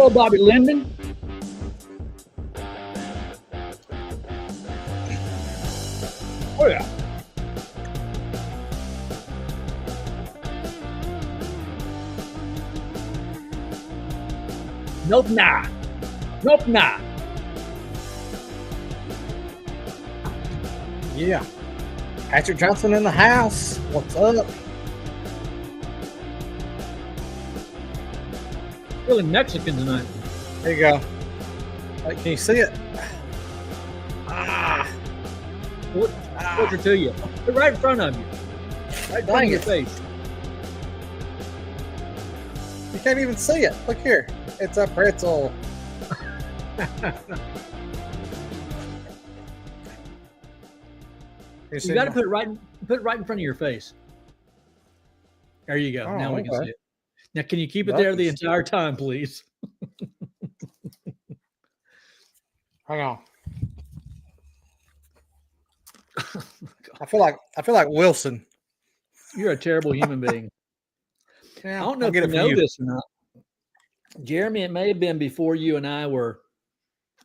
Hello, Bobby Linden. Oh, yeah. Nope, nah. Nope, nah. Yeah. Patrick Johnson in the house. What's up? Feeling Mexican tonight. There you go. Hey, can you see it? Ah. Closer to you. They're right in front of you. Right in front of your face. You can't even see it. Look here. It's a pretzel. You got to put it right in front of your face. There you go. Now we can see it. Now, can you keep it there the entire time, please? Hang on. I feel like Wilson. You're a terrible human being. Yeah, I don't know if you know this or not. Jeremy, it may have been before you and I were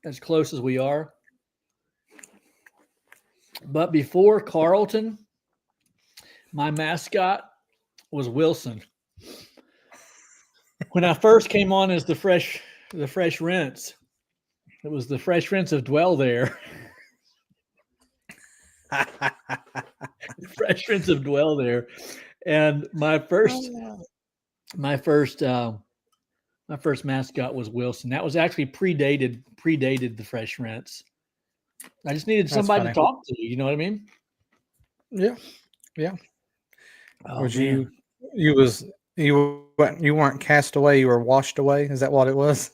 as close as we are. But before Carlton, my mascot was Wilson. When I first came on as the fresh rinse, it was the fresh rinse of Dwell there. Fresh rinse of Dwell there. And my first mascot was Wilson. That was actually predated the fresh rinse. I just needed somebody to talk to. You know what I mean? Yeah. Yeah. Oh, you weren't cast away, you were washed away? Is that what it was?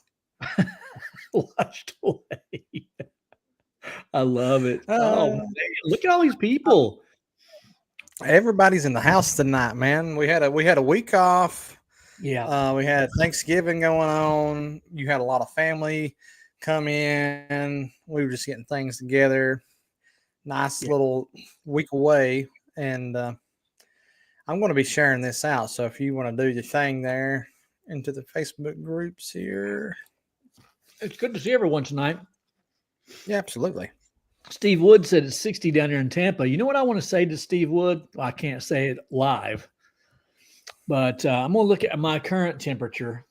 Washed away. I love it. Oh man, look at all these people. Everybody's in the house tonight, man. We had a week off. Yeah. We had Thanksgiving going on. You had a lot of family come in. We were just getting things together. Nice little week away. And I'm going to be sharing this out. So if you want to do your thing there into the Facebook groups here. It's good to see everyone tonight. Yeah, absolutely. Steve Wood said it's 60 down here in Tampa. You know what I want to say to Steve Wood? Well, I can't say it live, but I'm going to look at my current temperature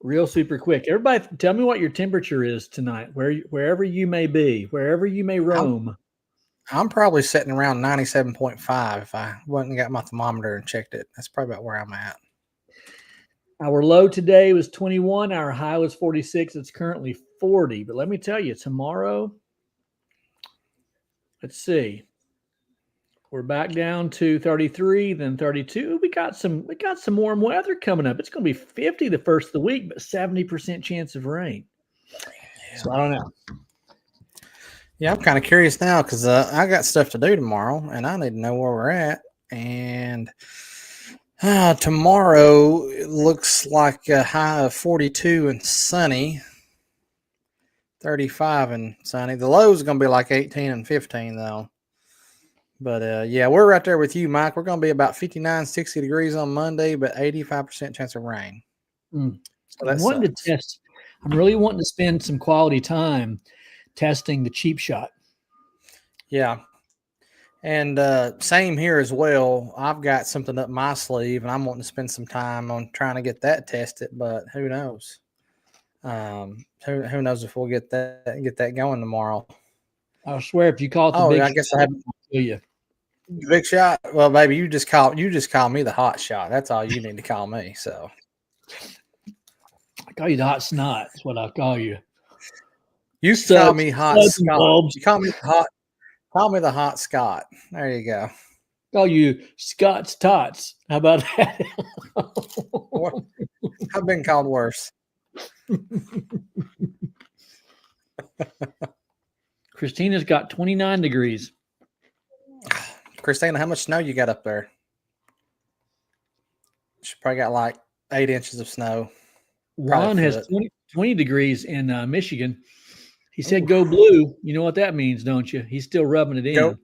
real super quick. Everybody, tell me what your temperature is tonight, wherever you may be, wherever you may roam. I'm probably sitting around 97.5 if I went and got my thermometer and checked it. That's probably about where I'm at. Our low today was 21. Our high was 46. It's currently 40. But let me tell you, tomorrow, let's see. We're back down to 33, then 32. We got some warm weather coming up. It's going to be 50 the first of the week, but 70% chance of rain. Yeah. So I don't know. Yeah, I'm kind of curious now because I got stuff to do tomorrow, and I need to know where we're at. And tomorrow it looks like a high of 42 and sunny, 35 and sunny. The low is going to be like 18 and 15, though. But, yeah, we're right there with you, Mike. We're going to be about 59, 60 degrees on Monday, but 85% chance of rain. So I'm really wanting to spend some quality time testing the cheap shot. Yeah. And same here as well. I've got something up my sleeve, and I'm wanting to spend some time on trying to get that tested, but who knows? Who knows if we'll get that going tomorrow. I swear, if you call it the big I guess I haven't. Big shot. Well, baby, you just call me the hot shot. That's all you need to call me. So I call you the hot snot. That's what I call you. You call me hot Scott. You call me hot. Call me the hot Scott. There you go. Call you Scott's Tots. How about that? I've been called worse. Christina's got 29 degrees. Christina, how much snow you got up there? She probably got like 8 inches of snow. Ron has 20 degrees in Michigan. He said, "Go blue." You know what that means, don't you? He's still rubbing it in.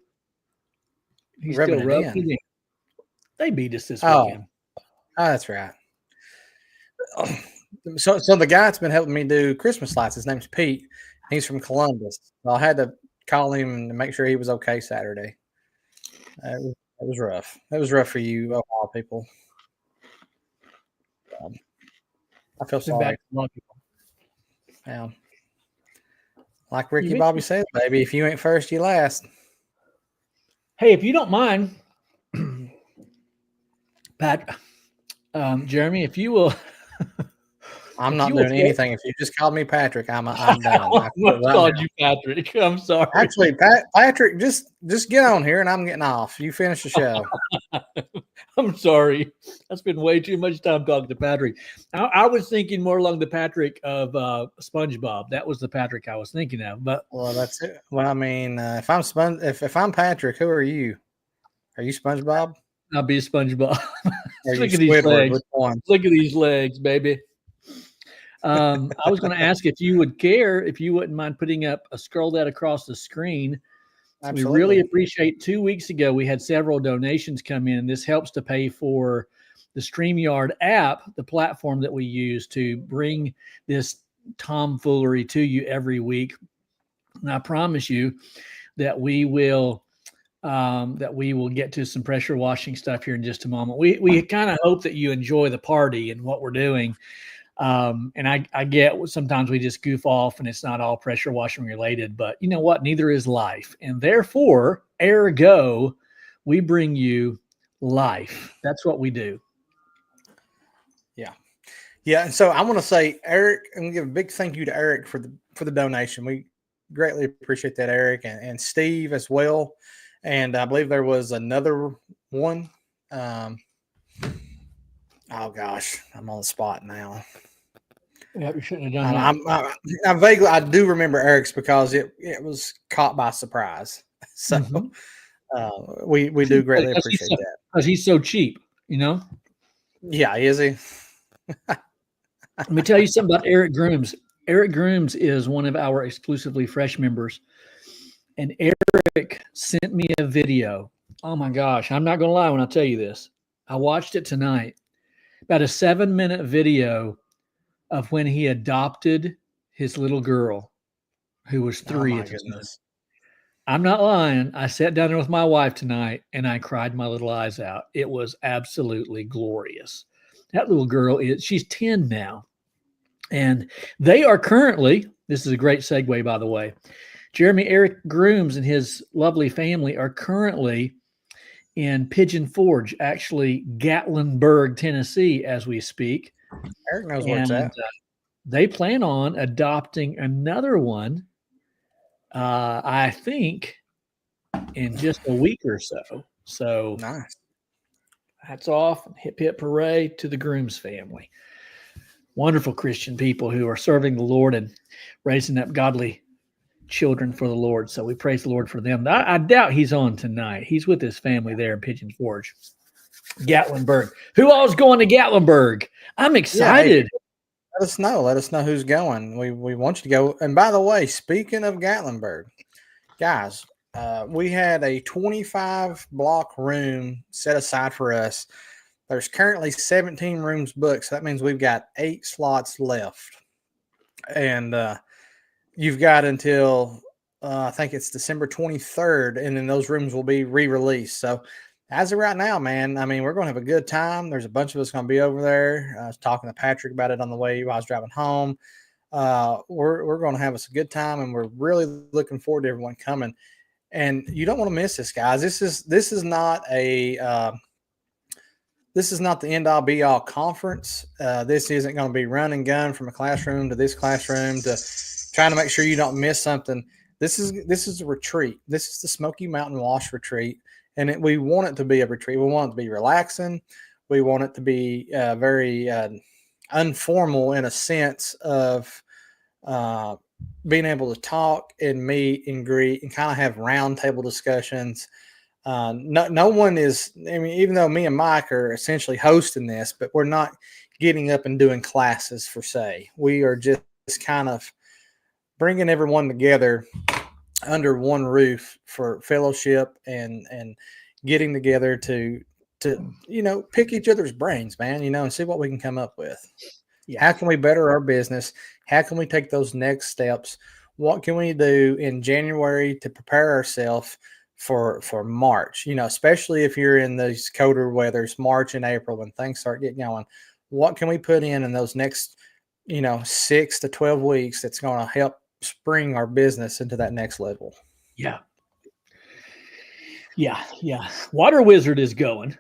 He's still rubbing it in. They beat us this weekend. Oh, that's right. So the guy that's been helping me do Christmas lights, his name's Pete. He's from Columbus. So I had to call him to make sure he was okay Saturday. It was rough. It was rough for you, Ohio people. I feel It's been bad sorry. for a lot of people. Yeah. Like You Ricky Bobby mentioned, said, baby, if you ain't first, you last. hey, if you don't mind, Pat, Jeremy, if you will, I'm if not you will doing care, anything. If you just called me Patrick, I'm I done. I quit almost right called now. you Patrick. I'm sorry. Actually, Patrick, just get on here and I'm getting off. You finish the show. I'm sorry. I spent way too much time talking to Patrick. I was thinking more along the Patrick of SpongeBob. That was the Patrick I was thinking of. But Well, that's it. Well, I mean, if I'm Patrick, who are you? Are you SpongeBob? I'll be SpongeBob. Or are you Look at these Squidward? legs. Which one? Look at these legs, baby. I was going to ask if you would care, if you wouldn't mind putting up scroll that across the screen. We really Absolutely. appreciate 2 weeks ago, we had several donations come in, and this helps to pay for the StreamYard app, the platform that we use to bring this tomfoolery to you every week. And I promise you that we will get to some pressure washing stuff here in just a moment. We kind of hope that you enjoy the party and what we're doing. And I get sometimes we just goof off and it's not all pressure washing related, but you know what? Neither is life. And therefore, ergo, we bring you life. That's what we do. Yeah. Yeah. And so I want to say, Eric, I'm gonna give a big thank you to Eric for the donation. We greatly appreciate that, Eric, and Steve as well. And I believe there was another one. Um, oh gosh, I'm on the spot now. Yeah, you shouldn't have done that. I do remember Eric's because it was caught by surprise. So Mm-hmm. we do greatly Because appreciate that. he's so cheap, you know. Yeah, is he? Let me tell you something about Eric Grooms. Eric Grooms is one of our exclusively fresh members, and Eric sent me a video. Oh my gosh, I'm not going to lie when I tell you this. I watched it tonight. About a 7-minute video of when he adopted his little girl, who was Oh 3 my at the time. goodness. I'm not lying. I sat down there with my wife tonight and I cried my little eyes out. It was absolutely glorious. That little girl she's 10 now. And they are currently, this is a great segue, by the way. Jeremy Eric Grooms and his lovely family are currently in Pigeon Forge, actually Gatlinburg, Tennessee, as we speak. Eric knows where it's And at. they plan on adopting another one, I think, in just a week or so. So Nice. hats off, hip hip hooray to the Grooms family. Wonderful Christian people who are serving the Lord and raising up godly children for the Lord. So we praise the Lord for them. I doubt he's on tonight. He's with his family there in Pigeon Forge. Gatlinburg. Who all's going to Gatlinburg? I'm Yeah. Hey, excited. let us know. Let us know who's going. We want you to go. And by the way, speaking of Gatlinburg, guys, we had a 25 block room set aside for us. There's currently 17 rooms booked, so that means we've got 8 slots left. And you've got until I think it's December 23rd, and then those rooms will be re-released. So as of right now, man, I mean, we're going to have a good time. There's a bunch of us going to be over there. I was talking to Patrick about it on the way while I was driving home. We're going to have us a good time, and we're really looking forward to everyone coming. And you don't want to miss this, guys. This is not the end all be all conference. This isn't going to be run and gun from a classroom to this classroom to trying to make sure you don't miss something. This is a retreat. This is the Smoky Mountain Wash retreat, and we want it to be a retreat. We want it to be relaxing. We want it to be very informal in a sense of being able to talk and meet and greet and kind of have roundtable discussions. No one is, I mean, even though me and Mike are essentially hosting this, but we're not getting up and doing classes per se. We are just kind of bringing everyone together under one roof for fellowship and getting together to pick each other's brains, man, and see what we can come up with. Yeah. How can we better our business? How can we take those next steps? What can we do in January to prepare ourselves for March? Especially if you're in those colder weathers, March and April, when things start getting going. What can we put in those next 6 to 12 weeks that's going to help spring our business into that next level? Yeah. Yeah. Yeah. Water Wizard is going.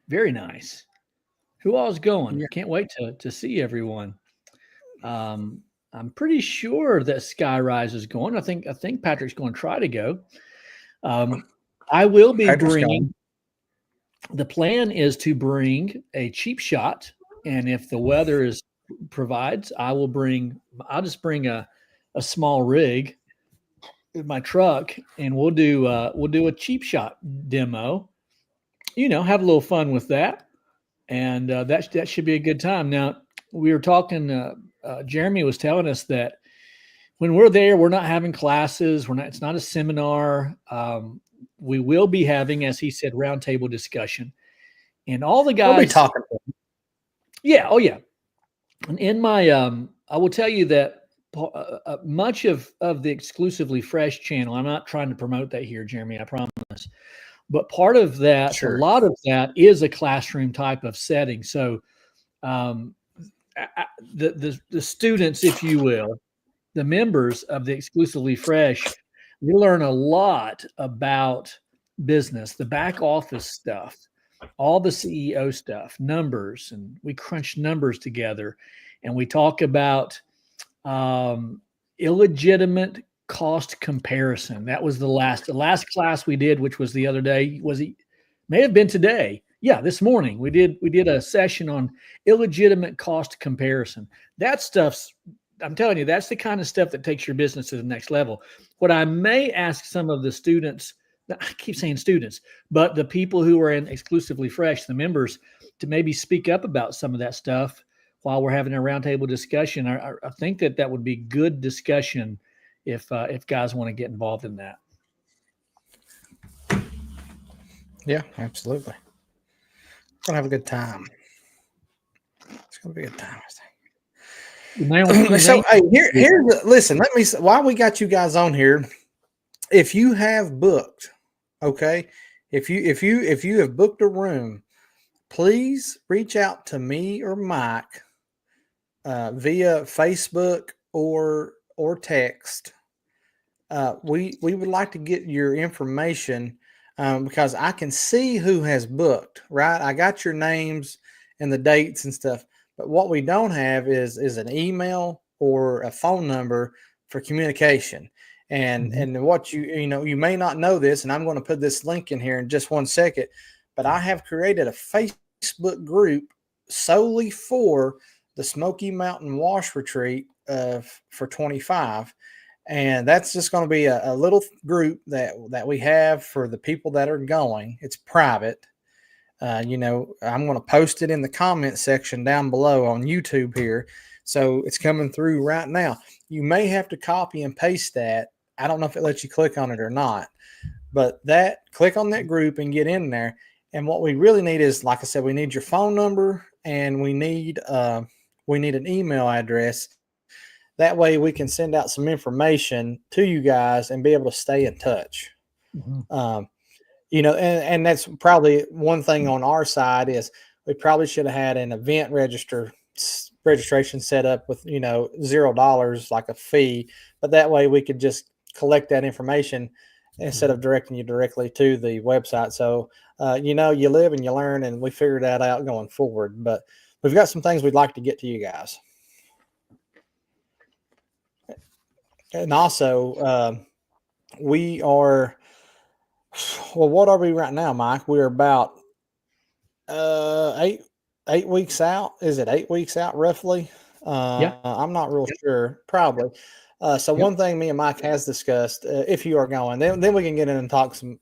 Very nice. Who all is going? Yeah. Can't wait to see everyone. Um, I'm pretty sure that Skyrise is going. I think Patrick's going to try to go. Um, I will be Patrick's bringing. going. The plan is to bring a cheap shot, and if the weather is provides, I'll just bring a small rig in my truck, and we'll do a cheap shot demo. Have a little fun with that, and that should be a good time. Now we were talking. Jeremy was telling us that when we're there, we're not having classes. We're not. It's not a seminar. We will be having, as he said, roundtable discussion, and all the We'll be guys. talking. Yeah. Oh yeah. And in my, I will tell you that much of the exclusively fresh channel. I'm not trying to promote that here, Jeremy. I promise. But part of that, a Sure. lot of that, is a classroom type of setting. So um, the students, if you will, the members of the exclusively fresh, we learn a lot about business, the back office stuff, all the CEO stuff, numbers, and we crunch numbers together, and we talk about um, illegitimate cost comparison. That was the last class we did, which was the other day. May have been today. Yeah, this morning we did a session on illegitimate cost comparison. That stuff's I'm telling you, that's the kind of stuff that takes your business to the next level. What I may ask some of the students, I keep saying students, but the people who are in exclusively fresh, the members, to maybe speak up about some of that stuff while we're having a roundtable discussion. I think that would be good discussion if guys want to get involved in that. Yeah, absolutely. It's gonna have a good time. It's gonna be a good time, I think. So, hey, listen. Let me. While we got you guys on here, if you have booked, okay, if you have booked a room, please reach out to me or Mike via Facebook or text. We would like to get your information because I can see who has booked. Right, I got your names and the dates and stuff, but what we don't have is an email or a phone number for communication. And what you may not know this, and I'm going to put this link in here in just 1 second, but I have created a Facebook group solely for the Smoky Mountain Wash Retreat for 25. And that's just going to be a little group that we have for the people that are going. It's private. I'm going to post it in the comment section down below on YouTube here. So it's coming through right now. You may have to copy and paste that. I don't know if it lets you click on it or not, but click on that group and get in there. And what we really need is, like I said, we need your phone number and we need an email address. That way we can send out some information to you guys and be able to stay in touch. Mm-hmm. And that's probably one thing on our side is we probably should have had an event registration set up with, $0 like a fee, but that way we could just collect that information instead of directing you directly to the website. So, you live and you learn, and we figured that out going forward, but we've got some things we'd like to get to you guys. And also, we are, well, what are we right now, Mike? We're about 8 weeks out. Is it 8 weeks out roughly? Yeah. I'm not real sure. Probably. So Yep. one thing me and Mike has discussed, if you are going, then we can get in and talk some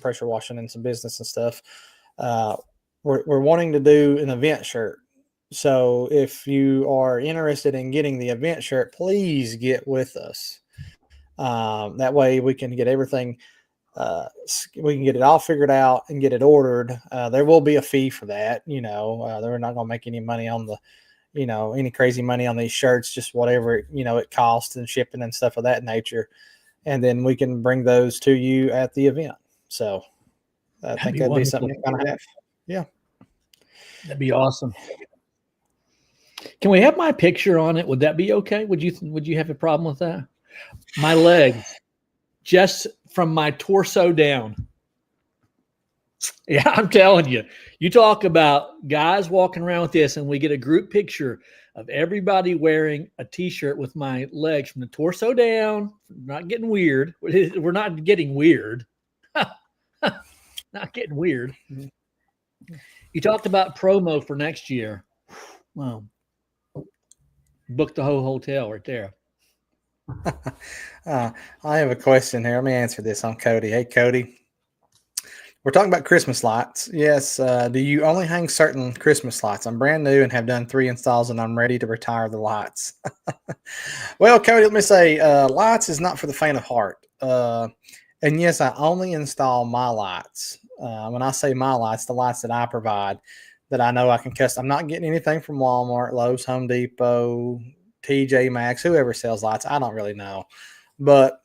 pressure washing and some business and stuff. We're wanting to do an event shirt. So if you are interested in getting the event shirt, please get with us. That way we can get everything. We can get it all figured out and get it ordered. There will be a fee for that. They're not going to make any money on any crazy money on these shirts, just whatever, it costs and shipping and stuff of that nature. And then we can bring those to you at the event. So I think that'd be something to kind of have. Yeah. That'd be awesome. Can we have my picture on it? Would that be okay? Would you have a problem with that? My legs, just from my torso down. Yeah, I'm telling you. You talk about guys walking around with this, and we get a group picture of everybody wearing a T-shirt with my legs from the torso down. Not getting weird. We're not getting weird. Not getting weird. You talked about promo for next year. Wow. Book the whole hotel right there. I have a question here. Let me answer this. I'm Cody. Hey, Cody. We're talking about Christmas lights. Yes. Do you only hang certain Christmas lights? I'm brand new and have done 3 installs, and I'm ready to retire the lights. Well, Cody, let me say, lights is not for the faint of heart. And yes, I only install my lights. When I say my lights, the lights that I provide, that I know I can custom. I'm not getting anything from Walmart, Lowe's, Home Depot, TJ Maxx, whoever sells lights. I don't really know. But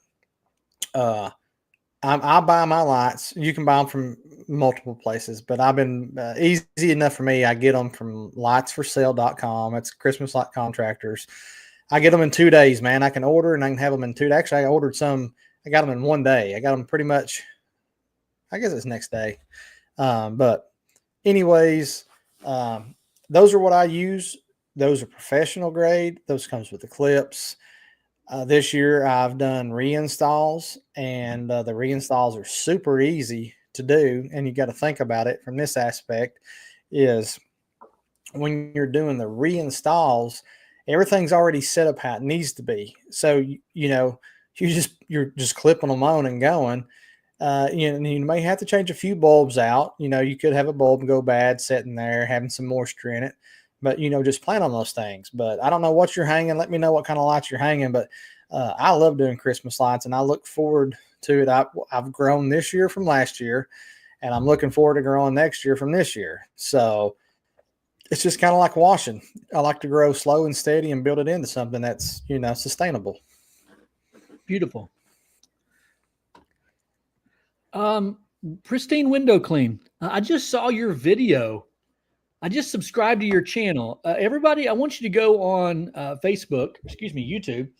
I buy my lights. You can buy them from multiple places, but I've been easy enough for me. I get them from lightsforsale.com. It's Christmas light contractors. I get them in 2 days, man. I can order and I can have them in 2 days. Actually, I ordered some. I got them in 1 day. I got them pretty much, I guess it's next day. But anyways, those are what I use. Those are professional grade. Those comes with the clips. This year I've done reinstalls, and the reinstalls are super easy to do. And you got to think about it from this aspect is when you're doing the reinstalls, everything's already set up how it needs to be. So, you're just clipping them on and going. You may have to change a few bulbs out. You could have a bulb go bad sitting there, having some moisture in it. But, just plan on those things. But I don't know what you're hanging. Let me know what kind of lights you're hanging. But I love doing Christmas lights, and I look forward to it. I've grown this year from last year, and I'm looking forward to growing next year from this year. So it's just kind of like washing. I like to grow slow and steady and build it into something that's, sustainable. Beautiful. Pristine window clean. I just saw your video. I just subscribed to your channel. Everybody, I want you to go on YouTube.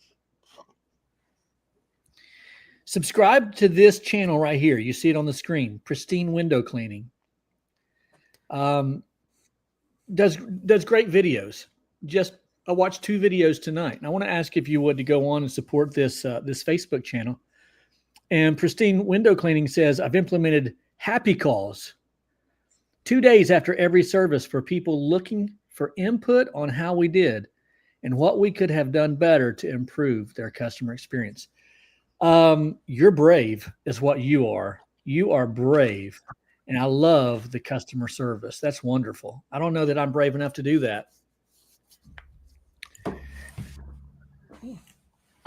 Subscribe to this channel right here. You see it on the screen. Pristine window cleaning. Does great videos. I watched 2 videos tonight, and I want to ask if you would to go on and support this Facebook channel. And Pristine Window Cleaning says, I've implemented happy calls 2 days after every service for people looking for input on how we did and what we could have done better to improve their customer experience. You're brave is what you are. You are brave. And I love the customer service. That's wonderful. I don't know that I'm brave enough to do that.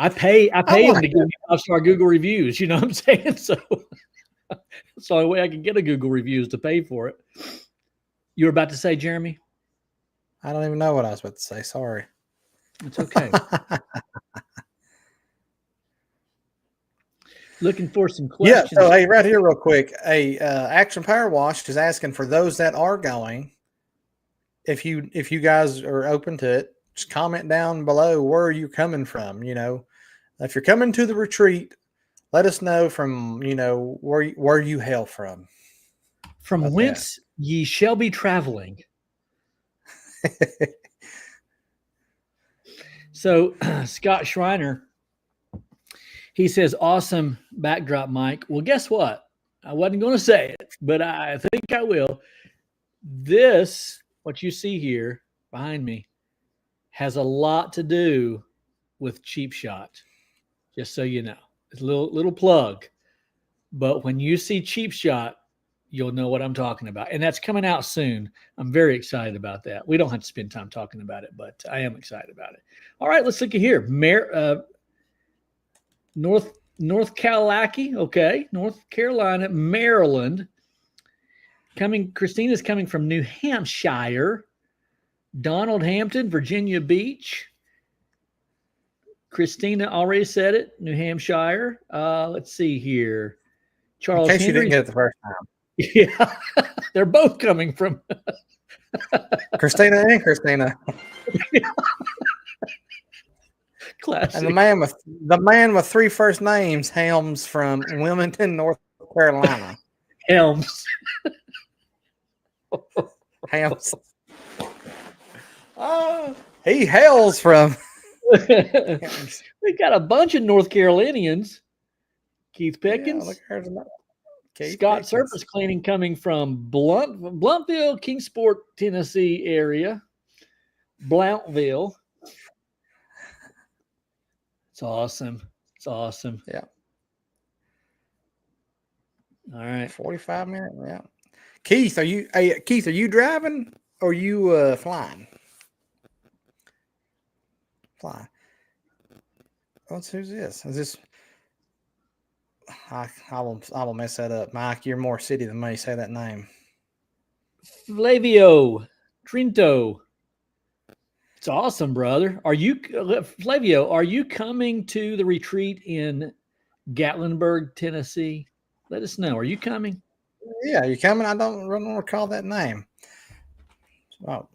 I pay them to give me 5-star Google reviews. You know what I'm saying? So that's the only way I can get a Google review is to pay for it. You were about to say, Jeremy? I don't even know what I was about to say. Sorry. It's okay. Looking for some questions. Yeah. So, hey, right here real quick. Action Power Wash is asking for those that are going, if you guys are open to it, just comment down below where you're coming from. If you're coming to the retreat, let us know from, where you hail from. From whence ye shall be traveling. So Scott Schreiner, he says, awesome backdrop, Mike. Well, guess what? I wasn't going to say it, but I think I will. This, what you see here behind me, has a lot to do with Cheap Shot, just so you know. It's a little plug. But when you see Cheap Shot, you'll know what I'm talking about. And that's coming out soon. I'm very excited about that. We don't have to spend time talking about it, but I am excited about it. All right, let's look at here. North Carolina, okay. North Carolina, Maryland. Christina's coming from New Hampshire. Donald Hampton, Virginia Beach. Christina already said it, New Hampshire. Let's see here. In Charles case you didn't Henry. get it the first time. Yeah, they're both coming from Christina and Christina. classic. And the man with 3 first names, Helms from Wilmington, North Carolina. Helms. Helms. He hails from. We got a bunch of North Carolinians. Keith Yeah, Pickens. look, Keith Scott Pickens. Surface Cleaning coming from Bluntville, Kingsport, Tennessee area. Blountville. It's awesome. It's awesome. Yeah. All right. 45 minutes. Yeah. Keith, are you driving or are you flying? Flying. Who's this? Is this? I will mess that up. Mike, you're more city than me. Say that name. Flavio Trinto. It's awesome, brother. Flavio, are you coming to the retreat in Gatlinburg, Tennessee? Let us know. Are you coming? Yeah, you coming? I don't recall that name. Oh,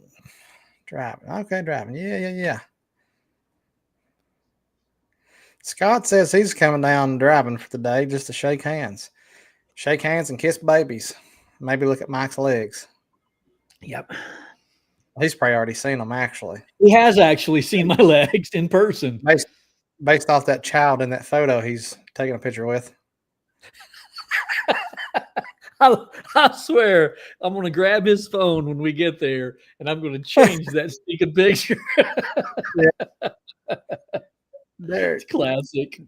driving. Okay, driving. Yeah. Scott says he's coming down driving for the day just to shake hands. Shake hands and kiss babies. Maybe look at Mike's legs. Yep. He's probably already seen them, actually. He has actually seen my legs in person. Based off that child in that photo he's taking a picture with. I swear I'm going to grab his phone when we get there, and I'm going to change that sneaking picture. Derek. It's classic.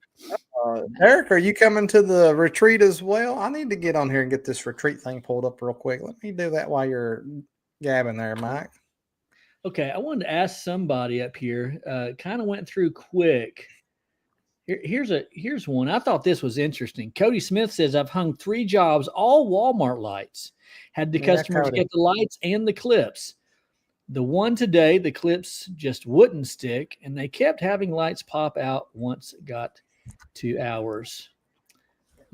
Derek, are you coming to the retreat as well? I need to get on here and get this retreat thing pulled up real quick. Let me do that while you're gabbing there, Mike. Okay, I wanted to ask somebody up here. Kind of went through quick. Here's one. I thought this was interesting. Cody Smith says, I've hung 3 jobs, all Walmart lights. Had the customers get the lights and the clips. The one today, the clips just wouldn't stick, and they kept having lights pop out once it got to hours.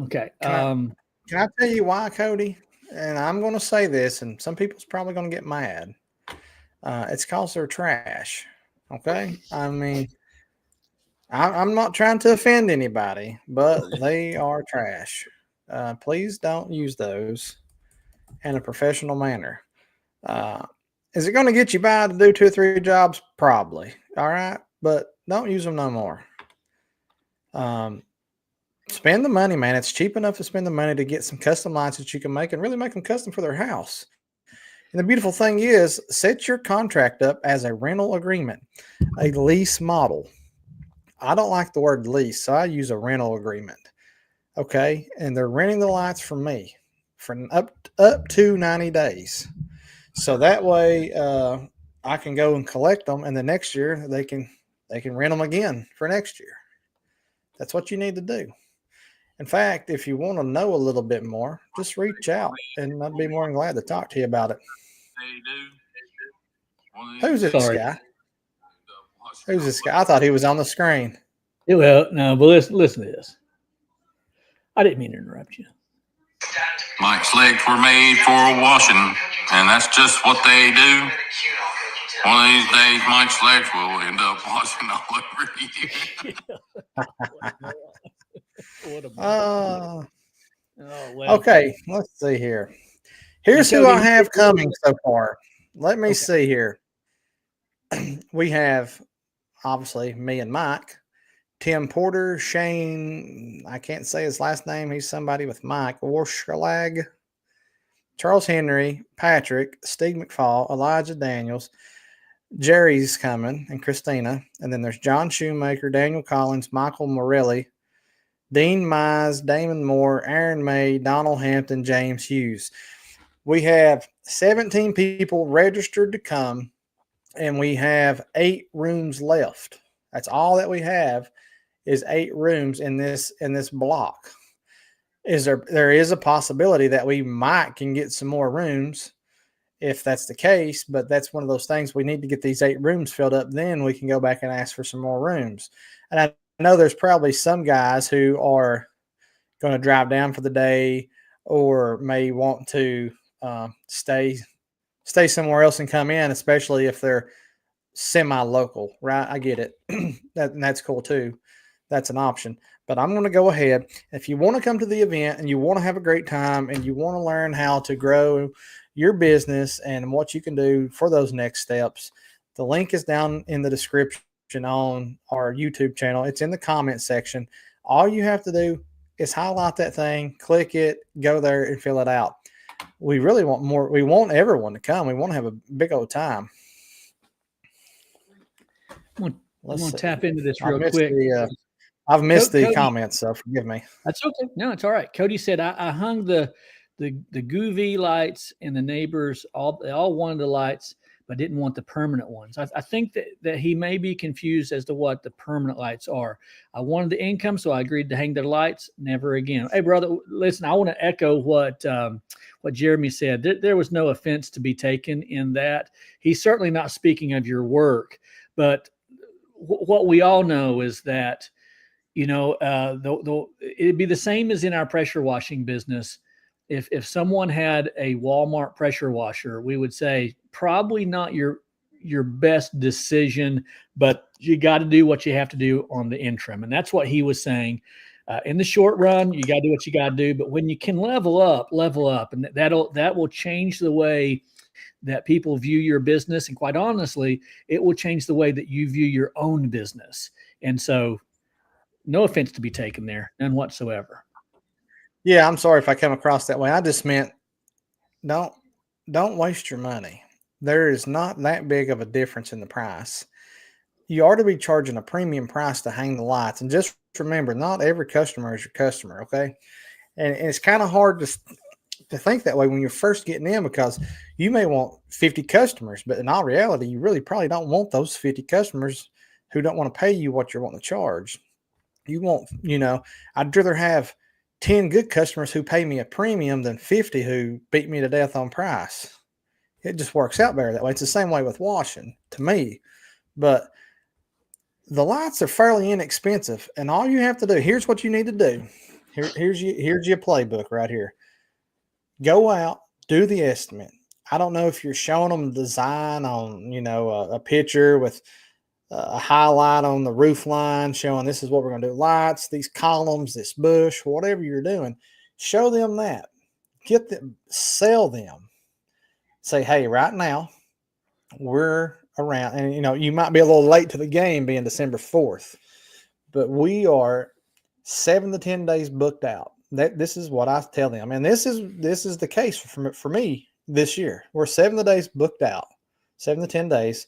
Okay. Can I tell you why, Cody? And I'm going to say this, and some people's probably going to get mad. It's because they're trash. Okay? I mean, I'm not trying to offend anybody, but they are trash. Please don't use those in a professional manner. Is it going to get you by to do 2 or 3 jobs? Probably. All right. But don't use them no more. Spend the money, man. It's cheap enough to spend the money to get some custom lights that you can make and really make them custom for their house. And the beautiful thing is, set your contract up as a rental agreement, a lease model. I don't like the word lease, so I use a rental agreement. Okay. And they're renting the lights from me for up to 90 days. So that way I can go and collect them, and the next year they can rent them again for next year. That's what you need to do. In fact, if you want to know a little bit more, just reach out, and I'd be more than glad to talk to you about it. Who's this guy? Who's this guy? I thought he was on the screen. Well, no, but listen to this. I didn't mean to interrupt you. Mike's legs were made for washing, and that's just what they do. One of these days, Mike's legs will end up washing all over you. Okay, let's see here. Here's who I have coming so far. Let me see here. We have, obviously, me and Mike. Tim Porter, Shane, I can't say his last name. He's somebody with Mike. Warschlag, Charles Henry, Patrick, Steve McFall, Elijah Daniels, Jerry's coming, and Christina. And then there's John Shoemaker, Daniel Collins, Michael Morelli, Dean Mize, Damon Moore, Aaron May, Donald Hampton, James Hughes. We have 17 people registered to come, and we have 8 rooms left. That's all that we have. Is 8 rooms in this block. There is a possibility that we can get some more rooms if that's the case, but that's one of those things. We need to get these 8 rooms filled up. Then we can go back and ask for some more rooms. And I know there's probably some guys who are going to drive down for the day or may want to stay somewhere else and come in, especially if they're semi-local, right? I get it. That's cool too. That's an option. But I'm going to go ahead. If you want to come to the event and you want to have a great time and you want to learn how to grow your business and what you can do for those next steps, the link is down in the description on our YouTube channel. It's in the comment section. All you have to do is highlight that thing, click it, go there and fill it out. We really want more. We want everyone to come. We want to have a big old time. I'm going to tap into this real quick. quick. I've missed the comments, so forgive me. That's okay. No, it's all right. Cody said I hung the GUV lights, and the neighbors they all wanted the lights, but didn't want the permanent ones. I think that he may be confused as to what the permanent lights are. I wanted the income, so I agreed to hang their lights. Never again. Hey, brother, listen, I want to echo what Jeremy said. There was no offense to be taken in that. He's certainly not speaking of your work, but what we all know is that, it'd be the same as in our pressure washing business. If someone had a Walmart pressure washer, we would say probably not your best decision, but you got to do what you have to do on the interim. And that's what he was saying. In the short run, you got to do what you got to do. But when you can level up, and that will change the way that people view your business. And quite honestly, it will change the way that you view your own business. And so no offense to be taken there, none whatsoever. Yeah, I'm sorry if I come across that way. I just meant don't waste your money. There is not that big of a difference in the price. You ought to be charging a premium price to hang the lights. And just remember, not every customer is your customer, okay? And it's kind of hard to think that way when you're first getting in, because you may want 50 customers, but in all reality, you really probably don't want those 50 customers who don't want to pay you what you're wanting to charge. You want, I'd rather have 10 good customers who pay me a premium than 50 who beat me to death on price. It just works out better that way. It's the same way with washing to me, but the lights are fairly inexpensive, and all you have to do, here's what you need to do. Here's your playbook right here. Go out, do the estimate. I don't know if you're showing them the design on, a picture with a highlight on the roof line showing this is what we're going to do. Lights, these columns, this bush, whatever you're doing, show them that. Get them, sell them. Say, hey, right now we're around, and you might be a little late to the game being December 4th, but we are 7 to 10 days booked out. This is what I tell them, and this is the case for me this year. We're 7 days booked out, 7 to 10 days.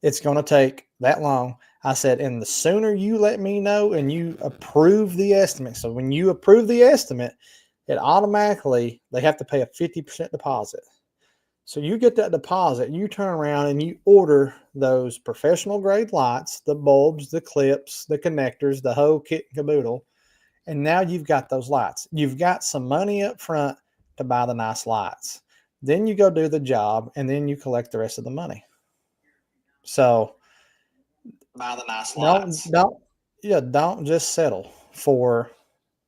It's going to take that long. I said, and the sooner you let me know and you approve the estimate. So when you approve the estimate, it automatically, they have to pay a 50% deposit. So you get that deposit, you turn around and you order those professional grade lights, the bulbs, the clips, the connectors, the whole kit and caboodle. And now you've got those lights. You've got some money up front to buy the nice lights. Then you go do the job, and then you collect the rest of the money. So buy the nice lights. Don't just settle for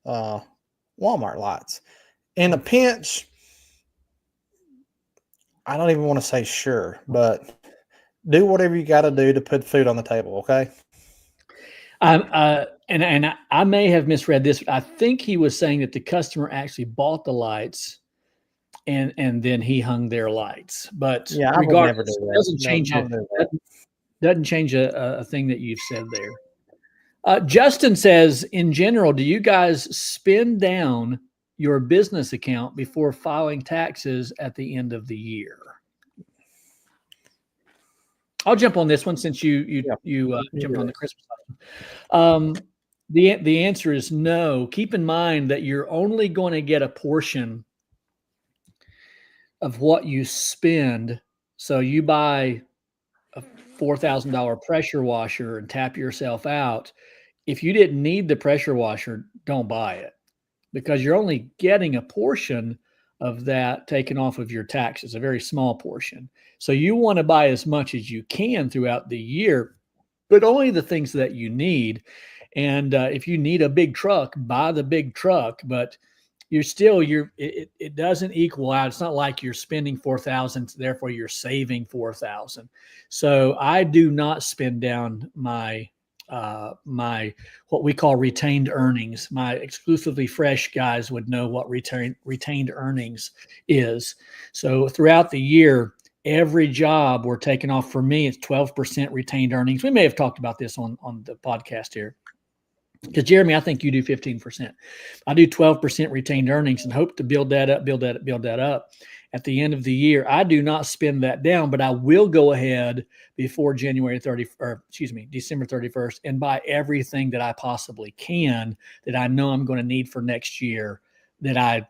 Walmart lights. In a pinch, I don't even want to say sure, but do whatever you got to do to put food on the table, okay? And I may have misread this. I think he was saying that the customer actually bought the lights and then he hung their lights. But yeah, regardless, it doesn't change it. Doesn't change a thing that you've said there. Justin says, in general, do you guys spend down your business account before filing taxes at the end of the year? I'll jump on this one since you jumped on the Christmas one. The answer is no. Keep in mind that you're only going to get a portion of what you spend. So you buy a $4,000 pressure washer and tap yourself out. If you didn't need the pressure washer, don't buy it, because you're only getting a portion of that taken off of your taxes, a very small portion. So you want to buy as much as you can throughout the year, but only the things that you need. And if you need a big truck, buy the big truck. But it doesn't equal out. It's not like you're spending 4,000, therefore you're saving 4,000. So I do not spend down my what we call retained earnings. My exclusively fresh guys would know what retained earnings is. So throughout the year, every job we're taking off, for me, it's 12% retained earnings. We may have talked about this on the podcast here. Because Jeremy, I think you do 15%. I do 12% retained earnings and hope to build that up. At the end of the year, I do not spend that down, but I will go ahead before December 31st and buy everything that I possibly can that I know I'm going to need for next year, that I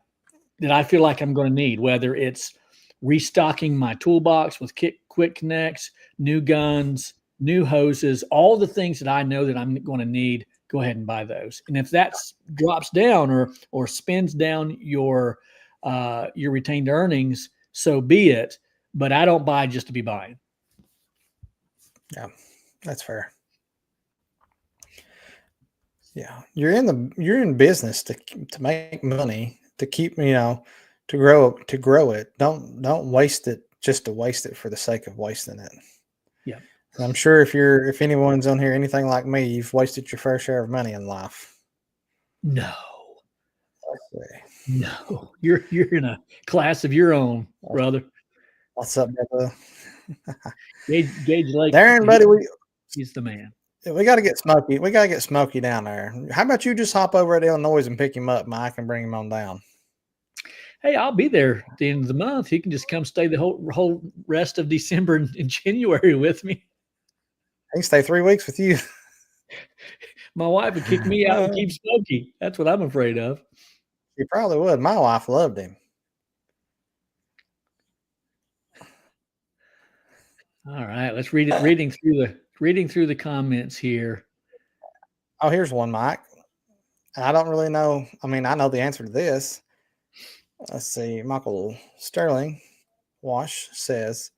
feel like I'm going to need, whether it's restocking my toolbox with quick connects, new guns, new hoses, all the things that I know that I'm going to need. Go ahead and buy those. And if that drops down or spins down your retained earnings, so be it. But I don't buy just to be buying. Yeah, that's fair. Yeah, you're in business to make money, to keep, to grow it. Don't waste it just to waste it for the sake of wasting it. Yeah. And I'm sure if anyone's on here anything like me, you've wasted your fair share of money in life. No. Okay. No. You're in a class of your own, brother. What's up, brother? Gage Lake. Darren, buddy, he's the man. We got to get Smokey. We got to get Smokey down there. How about you just hop over at Illinois and pick him up, Mike, and bring him on down? Hey, I'll be there at the end of the month. He can just come stay the whole rest of December and January with me. He can stay 3 weeks with you. My wife would kick me out and keep Smokey. That's what I'm afraid of. She probably would. My wife loved him. All right, let's read it. Reading through the comments here. Oh, here's one, Mike. And I don't really know. I mean, I know the answer to this. Let's see. Michael Sterling Wash says,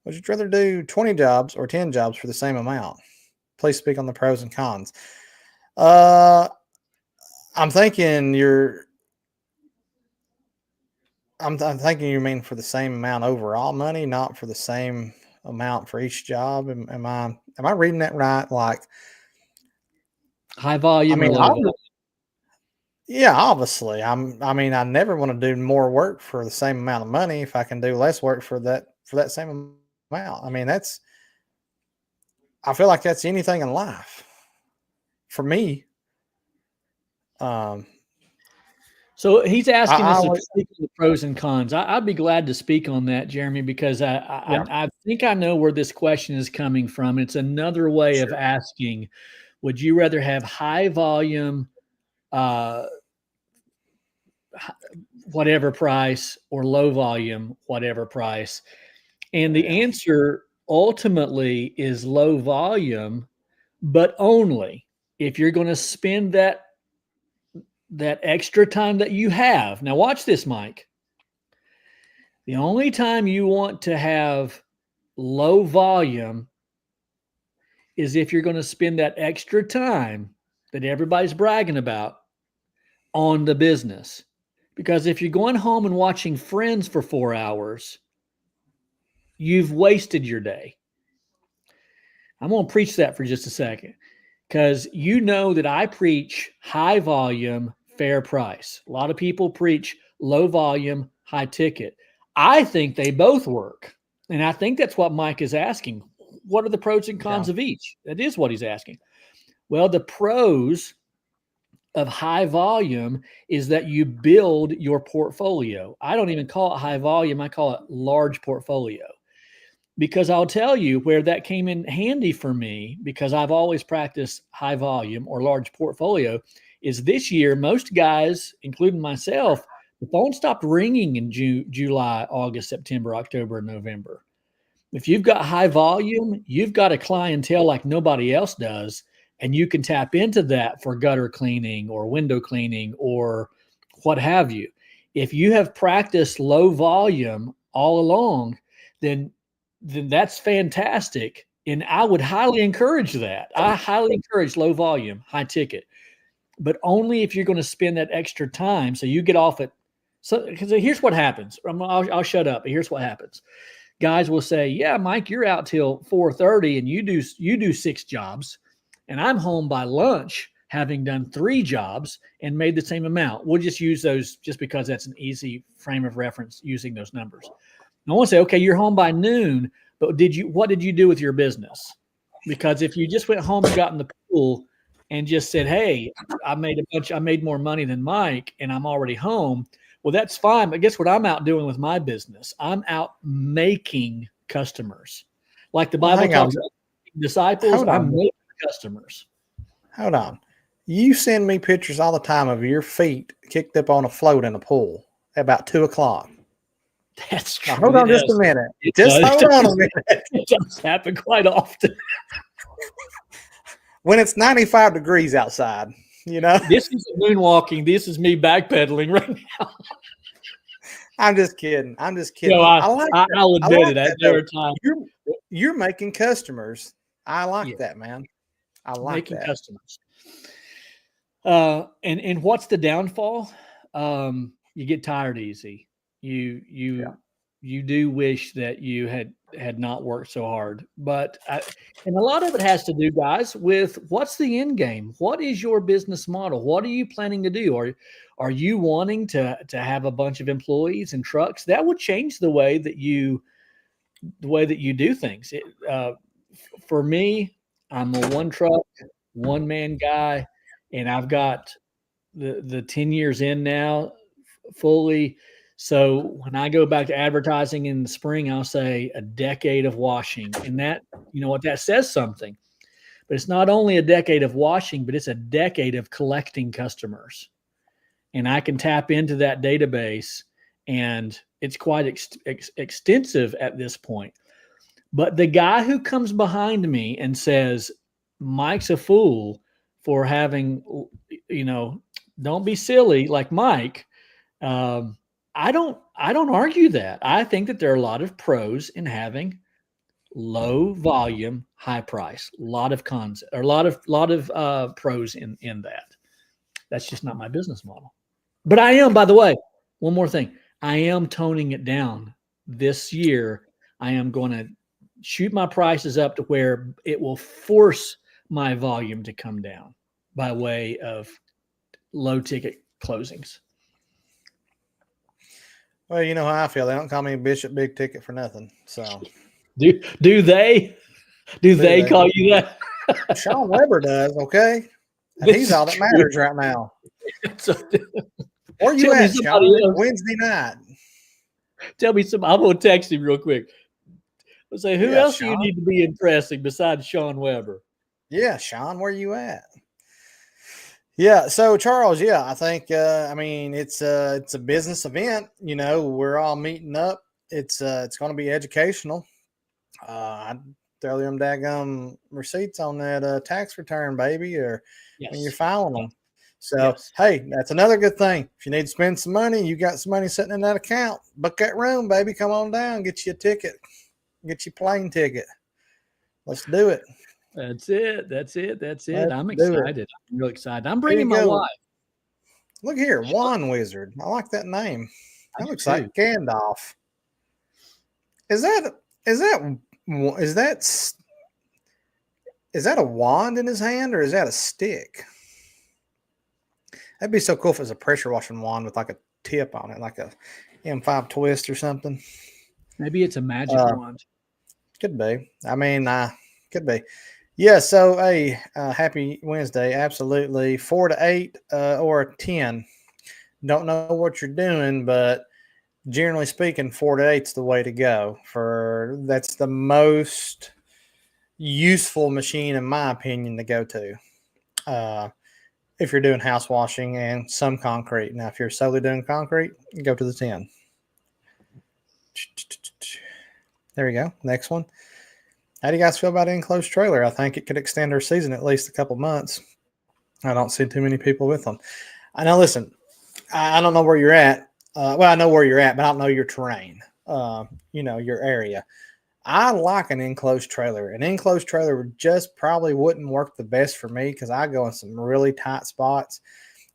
would you rather do 20 jobs or 10 jobs for the same amount? Please speak on the pros and cons. I'm thinking I'm thinking you mean for the same amount overall money, not for the same amount for each job. Am I reading that right? Like high volume or low volume? Yeah, obviously. I never want to do more work for the same amount of money if I can do less work for that same amount. I mean, I feel like that's anything in life for me. So he's asking us to speak on the pros and cons. I'd be glad to speak on that, Jeremy, because I think I know where this question is coming from. It's another way of asking, would you rather have high volume, whatever price, or low volume, whatever price? And the answer ultimately is low volume, but only if you're going to spend that extra time that you have. Now watch this, Mike. The only time you want to have low volume is if you're going to spend that extra time that everybody's bragging about on the business. Because if you're going home and watching Friends for 4 hours, you've wasted your day. I'm going to preach that for just a second, because you know that I preach high volume, fair price. A lot of people preach low volume, high ticket. I think they both work. And I think that's what Mike is asking. What are the pros and cons of each? That is what he's asking. Well, the pros of high volume is that you build your portfolio. I don't even call it high volume. I call it large portfolio. Because I'll tell you where that came in handy for me, because I've always practiced high volume or large portfolio, is this year, most guys, including myself, the phone stopped ringing in July, August, September, October, and November. If you've got high volume, you've got a clientele like nobody else does, and you can tap into that for gutter cleaning or window cleaning or what have you. if you have practiced low volume all along, then that's fantastic. And I would highly encourage that. I highly encourage low volume, high ticket, but only if you're going to spend that extra time. So you get off at, so because here's what happens. I'll shut up. But here's what happens. Guys will say, "Yeah, Mike, you're out till 4:30, and you do 6 jobs, and I'm home by lunch, having done 3 jobs and made the same amount." We'll just use those just because that's an easy frame of reference using those numbers. And I want to say, okay, you're home by noon, but what did you do with your business? Because if you just went home and got in the pool and just said, "Hey, I made more money than Mike, and I'm already home," well, that's fine. But guess what I'm out doing with my business? I'm out making customers. Like the Bible talks about disciples, I'm making customers. Hold on. You send me pictures all the time of your feet kicked up on a float in a pool at about 2:00. That's true. Now, hold on just a minute. Hold on a minute. It does happen quite often. When it's 95 degrees outside, you know. This isn't moonwalking. This is me backpedaling right now. I'm just kidding. No, I'll admit it. There are times you're making customers. I like that, man. I like making that. customers. And what's the downfall? You get tired easy. You do wish that you had not worked so hard, but and a lot of it has to do, guys, with what's the end game? What is your business model? What are you planning to do? Are you wanting to have a bunch of employees and trucks? That would change the way that you do things. For me, I'm a one truck, one man guy, and I've got the 10 years in now fully. So when I go back to advertising in the spring, I'll say a decade of washing. And that, you know what, that says something. But it's not only a decade of washing, but it's a decade of collecting customers. And I can tap into that database, and it's quite extensive at this point. But the guy who comes behind me and says, "Mike's a fool for having, don't be silly like Mike," I don't argue that. I think that there are a lot of pros in having low volume, high price. A lot of cons, or a lot of pros in that. That's just not my business model. But I am, by the way, one more thing. I am toning it down this year. I am going to shoot my prices up to where it will force my volume to come down by way of low ticket closings. Well, you know how I feel. They don't call me Bishop Big Ticket for nothing. So do they call you that? Sean Weber does, okay? And he's all that matters right now. Where you at, Sean? Wednesday night. Tell me some. I'm going to text him real quick. I'll say, who else do you need to be impressing besides Sean Weber? Yeah, Sean, where you at? Yeah, so Charles, I think it's a business event. You know, we're all meeting up. It's going to be educational. I throw them daggum receipts on that tax return, baby, or when you're filing them. So hey, that's another good thing. If you need to spend some money, you got some money sitting in that account. Book that room, baby. Come on down, get you a ticket, get you a plane ticket. Let's do it. That's it. I'm excited. I'm real excited. I'm Here bringing you my go. wife. Look here, Wand Wizard. I like that name. That looks like Gandalf. Is that a wand in his hand, or is that a stick? That'd be so cool if it was a pressure washing wand with like a tip on it, like a M5 twist or something. Maybe it's a magic wand. Could be. I mean, could be. Yeah. So, hey, happy Wednesday. Absolutely. 4 to 8 or a 10. Don't know what you're doing, but generally speaking, 4 to 8 is the way to go. That's the most useful machine, in my opinion, to go to. If you're doing house washing and some concrete. Now, if you're solely doing concrete, go to the 10. There we go. Next one. How do you guys feel about enclosed trailer? I think it could extend our season at least a couple months. I don't see too many people with them. I know, listen, I don't know where you're at. well, I know where you're at, but I don't know your terrain, your area. I like an enclosed trailer. An enclosed trailer just probably wouldn't work the best for me because I go in some really tight spots,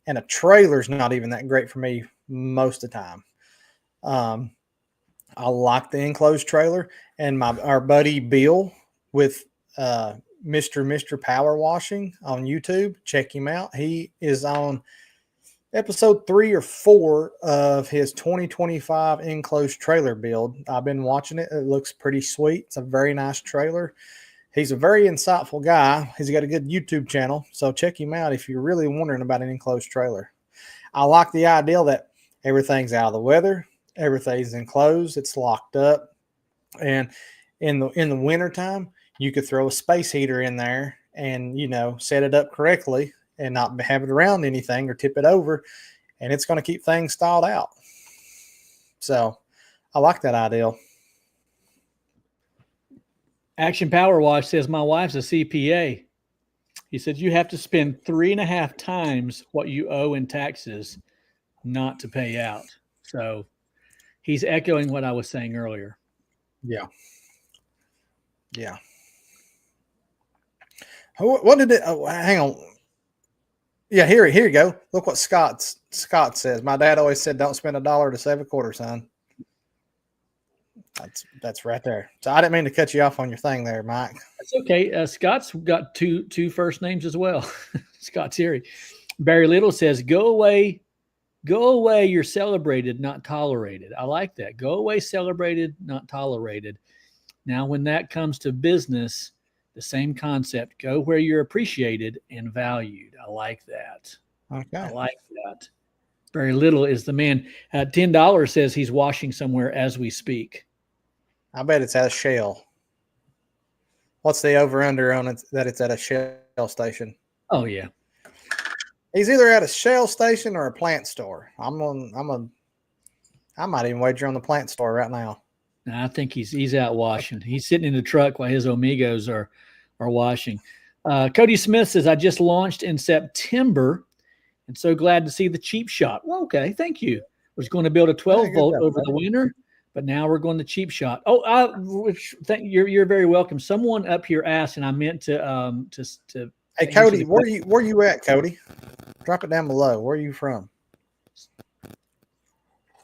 and a trailer's not even that great for me most of the time. I like the enclosed trailer, and our buddy Bill with Mr. Power Washing on YouTube. Check him out. He is on episode 3 or 4 of his 2025 enclosed trailer build. I've been watching it. It looks pretty sweet. It's a very nice trailer. He's a very insightful guy. He's got a good YouTube channel, so check him out if you're really wondering about an enclosed trailer. I like the idea that everything's out of the weather, everything's enclosed, it's locked up, and in the wintertime, you could throw a space heater in there and set it up correctly and not have it around anything or tip it over, and it's going to keep things stalled out. So I like that idea. Action Power Wash says, my wife's a CPA. He said, you have to spend 3.5 times what you owe in taxes not to pay out. So he's echoing what I was saying earlier. Yeah. What did it? Oh, hang on. Yeah, here you go. Look what Scott says. My dad always said, "Don't spend $1 to save a quarter, son." That's right there. So I didn't mean to cut you off on your thing there, Mike. That's okay. Scott's got two first names as well. Scott Terry. Barry Little says, "Go away. You're celebrated, not tolerated." I like that. Go away, celebrated, not tolerated. Now, when that comes to business, the same concept. Go where you're appreciated and valued. I like that. Okay. I like that. Very Little is the man. $10 says he's washing somewhere as we speak. I bet it's at a Shell. What's the over/under on it that it's at a Shell station? Oh yeah. He's either at a Shell station or a plant store. I might even wager on the plant store right now. I think he's out washing. He's sitting in the truck while his amigos are washing. Cody Smith says, I just launched in September and so glad to see the cheap shot. Well, okay, thank you. Was going to build a 12-volt over the winter, but now we're going to cheap shot. Oh, you're very welcome. Someone up here asked, and I meant to Hey, Cody, where you at, Cody? Drop it down below. Where are you from?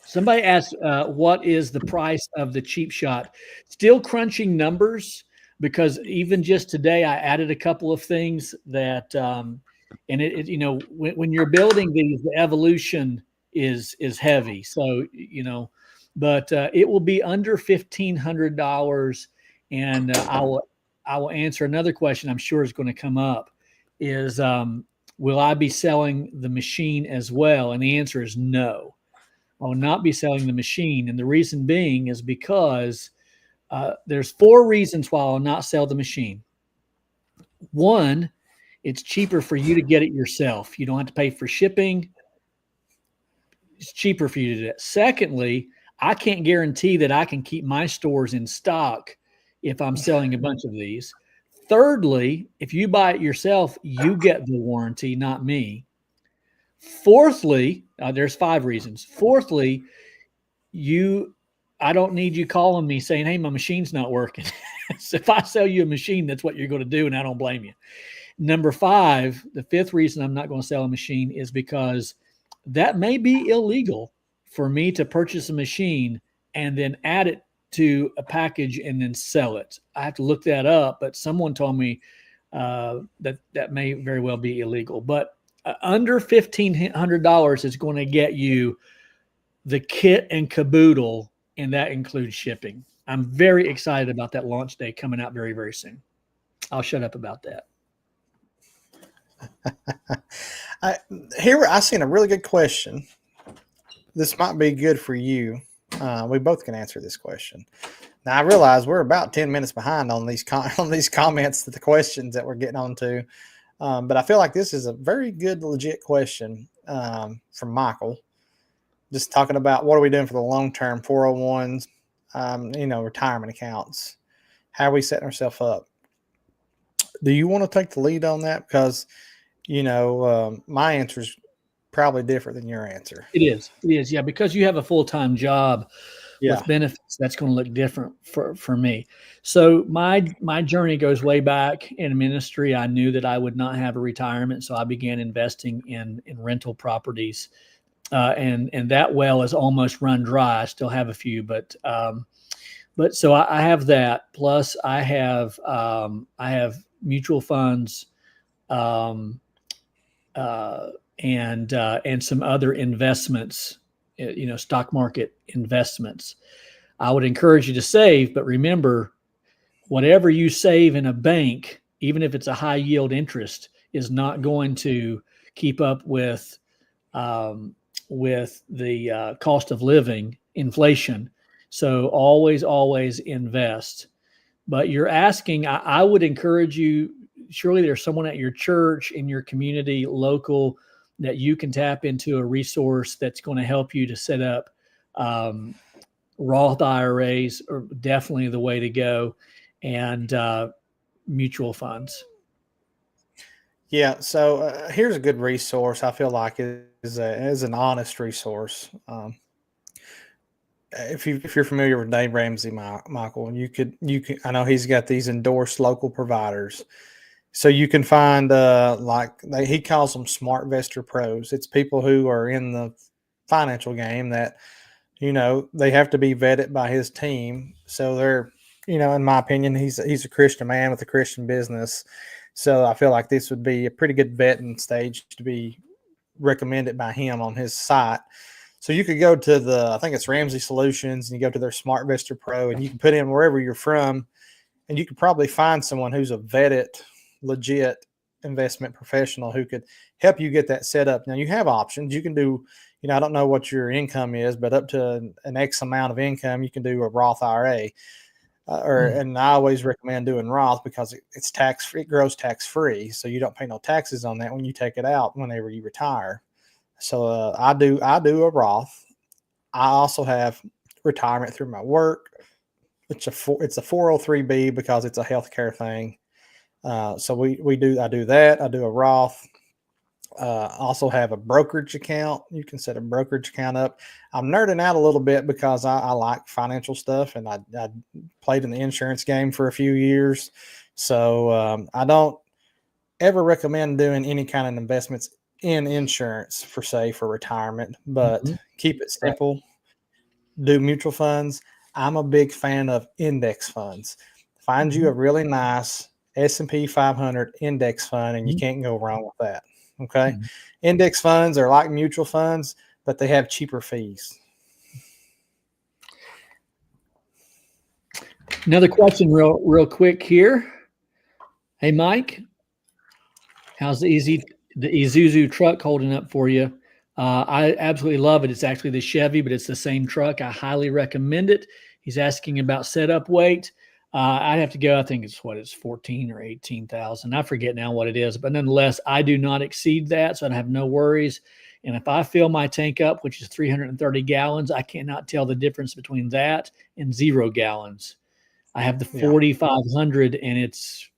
Somebody asked, what is the price of the cheap shot? Still crunching numbers because even just today I added a couple of things that, and when you're building these, the evolution is heavy. So, but it will be under $1,500. And I will answer another question I'm sure is going to come up is, will I be selling the machine as well? And the answer is no. I will not be selling the machine. And the reason being is because there's 4 reasons why I'll not sell the machine. One, it's cheaper for you to get it yourself. You don't have to pay for shipping. It's cheaper for you to do that. Secondly, I can't guarantee that I can keep my stores in stock if I'm selling a bunch of these. Thirdly, if you buy it yourself, you get the warranty, not me. Fourthly, there's 5 reasons. Fourthly, I don't need you calling me saying, hey, my machine's not working. So if I sell you a machine, that's what you're going to do, and I don't blame you. Number 5, the 5th reason I'm not going to sell a machine is because that may be illegal for me to purchase a machine and then add it to a package and then sell it. I have to look that up, but someone told me that may very well be illegal. But under $1,500 is going to get you the kit and caboodle, and that includes shipping. I'm very excited about that launch day coming out very, very soon. I'll shut up about that. I seen a really good question. This might be good for you. We both can answer this question. Now I realize we're about 10 minutes behind on these comments, the questions that we're getting onto. But I feel like this is a very good, legit question from Michael. Just talking about what are we doing for the long-term 401s, retirement accounts. How are we setting ourselves up? Do you want to take the lead on that? Because, my answer is probably different than your answer. It is. It is. Yeah, because you have a full-time job Yeah. with benefits, that's going to look different for me. So my journey goes way back in ministry. I knew that I would not have a retirement, so I began investing in rental properties, and that well is almost run dry. I still have a few, but so I have that. Plus, I have mutual funds. Um, and some other investments, stock market investments. I would encourage you to save, but remember, whatever you save in a bank, even if it's a high yield interest, is not going to keep up with the cost of living, inflation. So always invest. But you're asking, I would encourage you. Surely there's someone at your church, in your community, local, that you can tap into a resource that's going to help you to set up Roth IRAs, are definitely the way to go, and mutual funds. Yeah. So here's a good resource. I feel like is an honest resource. If you're familiar with Dave Ramsey, Michael, you can. I know he's got these endorsed local providers. So you can find he calls them smart investor pros. It's people who are in the financial game that, they have to be vetted by his team. So they're, in my opinion, he's a Christian man with a Christian business. So I feel like this would be a pretty good vetting stage to be recommended by him on his site. So you could go to I think it's Ramsey Solutions, and you go to their Smart Investor Pro, and you can put in wherever you're from, and you could probably find someone who's a vetted, legit investment professional who could help you get that set up. Now you have options. You can do, I don't know what your income is, but up to an X amount of income, you can do a Roth IRA. And I always recommend doing Roth because it's tax free, it grows tax free. So you don't pay no taxes on that when you take it out whenever you retire. So I do a Roth. I also have retirement through my work. It's a 403B because it's a healthcare thing. So I do that. I do a Roth. Also have a brokerage account. You can set a brokerage account up. I'm nerding out a little bit because I like financial stuff, and I played in the insurance game for a few years. So I don't ever recommend doing any kind of investments in insurance for retirement, but keep it simple. Do mutual funds. I'm a big fan of index funds. Find you a really nice S&P 500 index fund, and you can't go wrong with that. Okay. Index funds are like mutual funds, but they have cheaper fees. Another question real quick here. Hey, Mike, how's the Isuzu truck holding up for you? I absolutely love it. It's actually the Chevy, but it's the same truck. I highly recommend it. He's asking about setup weight. I'd have to go. I think it's 14 or 18,000. I forget now what it is, but nonetheless, I do not exceed that, so I have no worries. And if I fill my tank up, which is 330 gallons, I cannot tell the difference between that and 0 gallons. I have the 4,500, and it's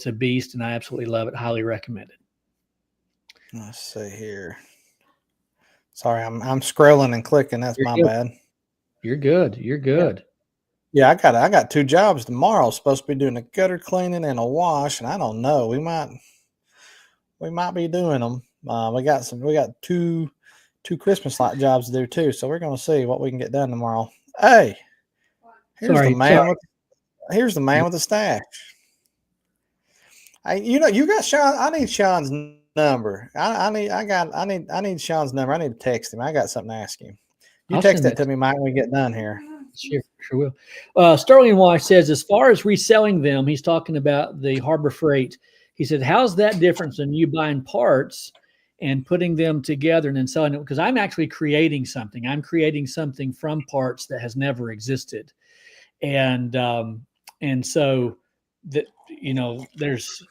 a beast, and I absolutely love it. Highly recommend it. Let's see here. Sorry, I'm scrolling and clicking. That's my bad. You're good. You're good. Yeah, I got 2 jobs tomorrow. Supposed to be doing a gutter cleaning and a wash, and I don't know. We might be doing them. We got two Christmas light jobs to do too. So we're gonna see what we can get done tomorrow. Hey, here's the man with the stash. You got Sean. I need Sean's number. I need Sean's number. I need to text him. I got something to ask him. I'll text that to me, Mike, when we get done here. Sure will. Sterling Wash says, as far as reselling them, he's talking about the Harbor Freight. He said, how's that difference than you buying parts and putting them together and then selling it? Because I'm actually creating something. I'm creating something from parts that has never existed. And so that, there's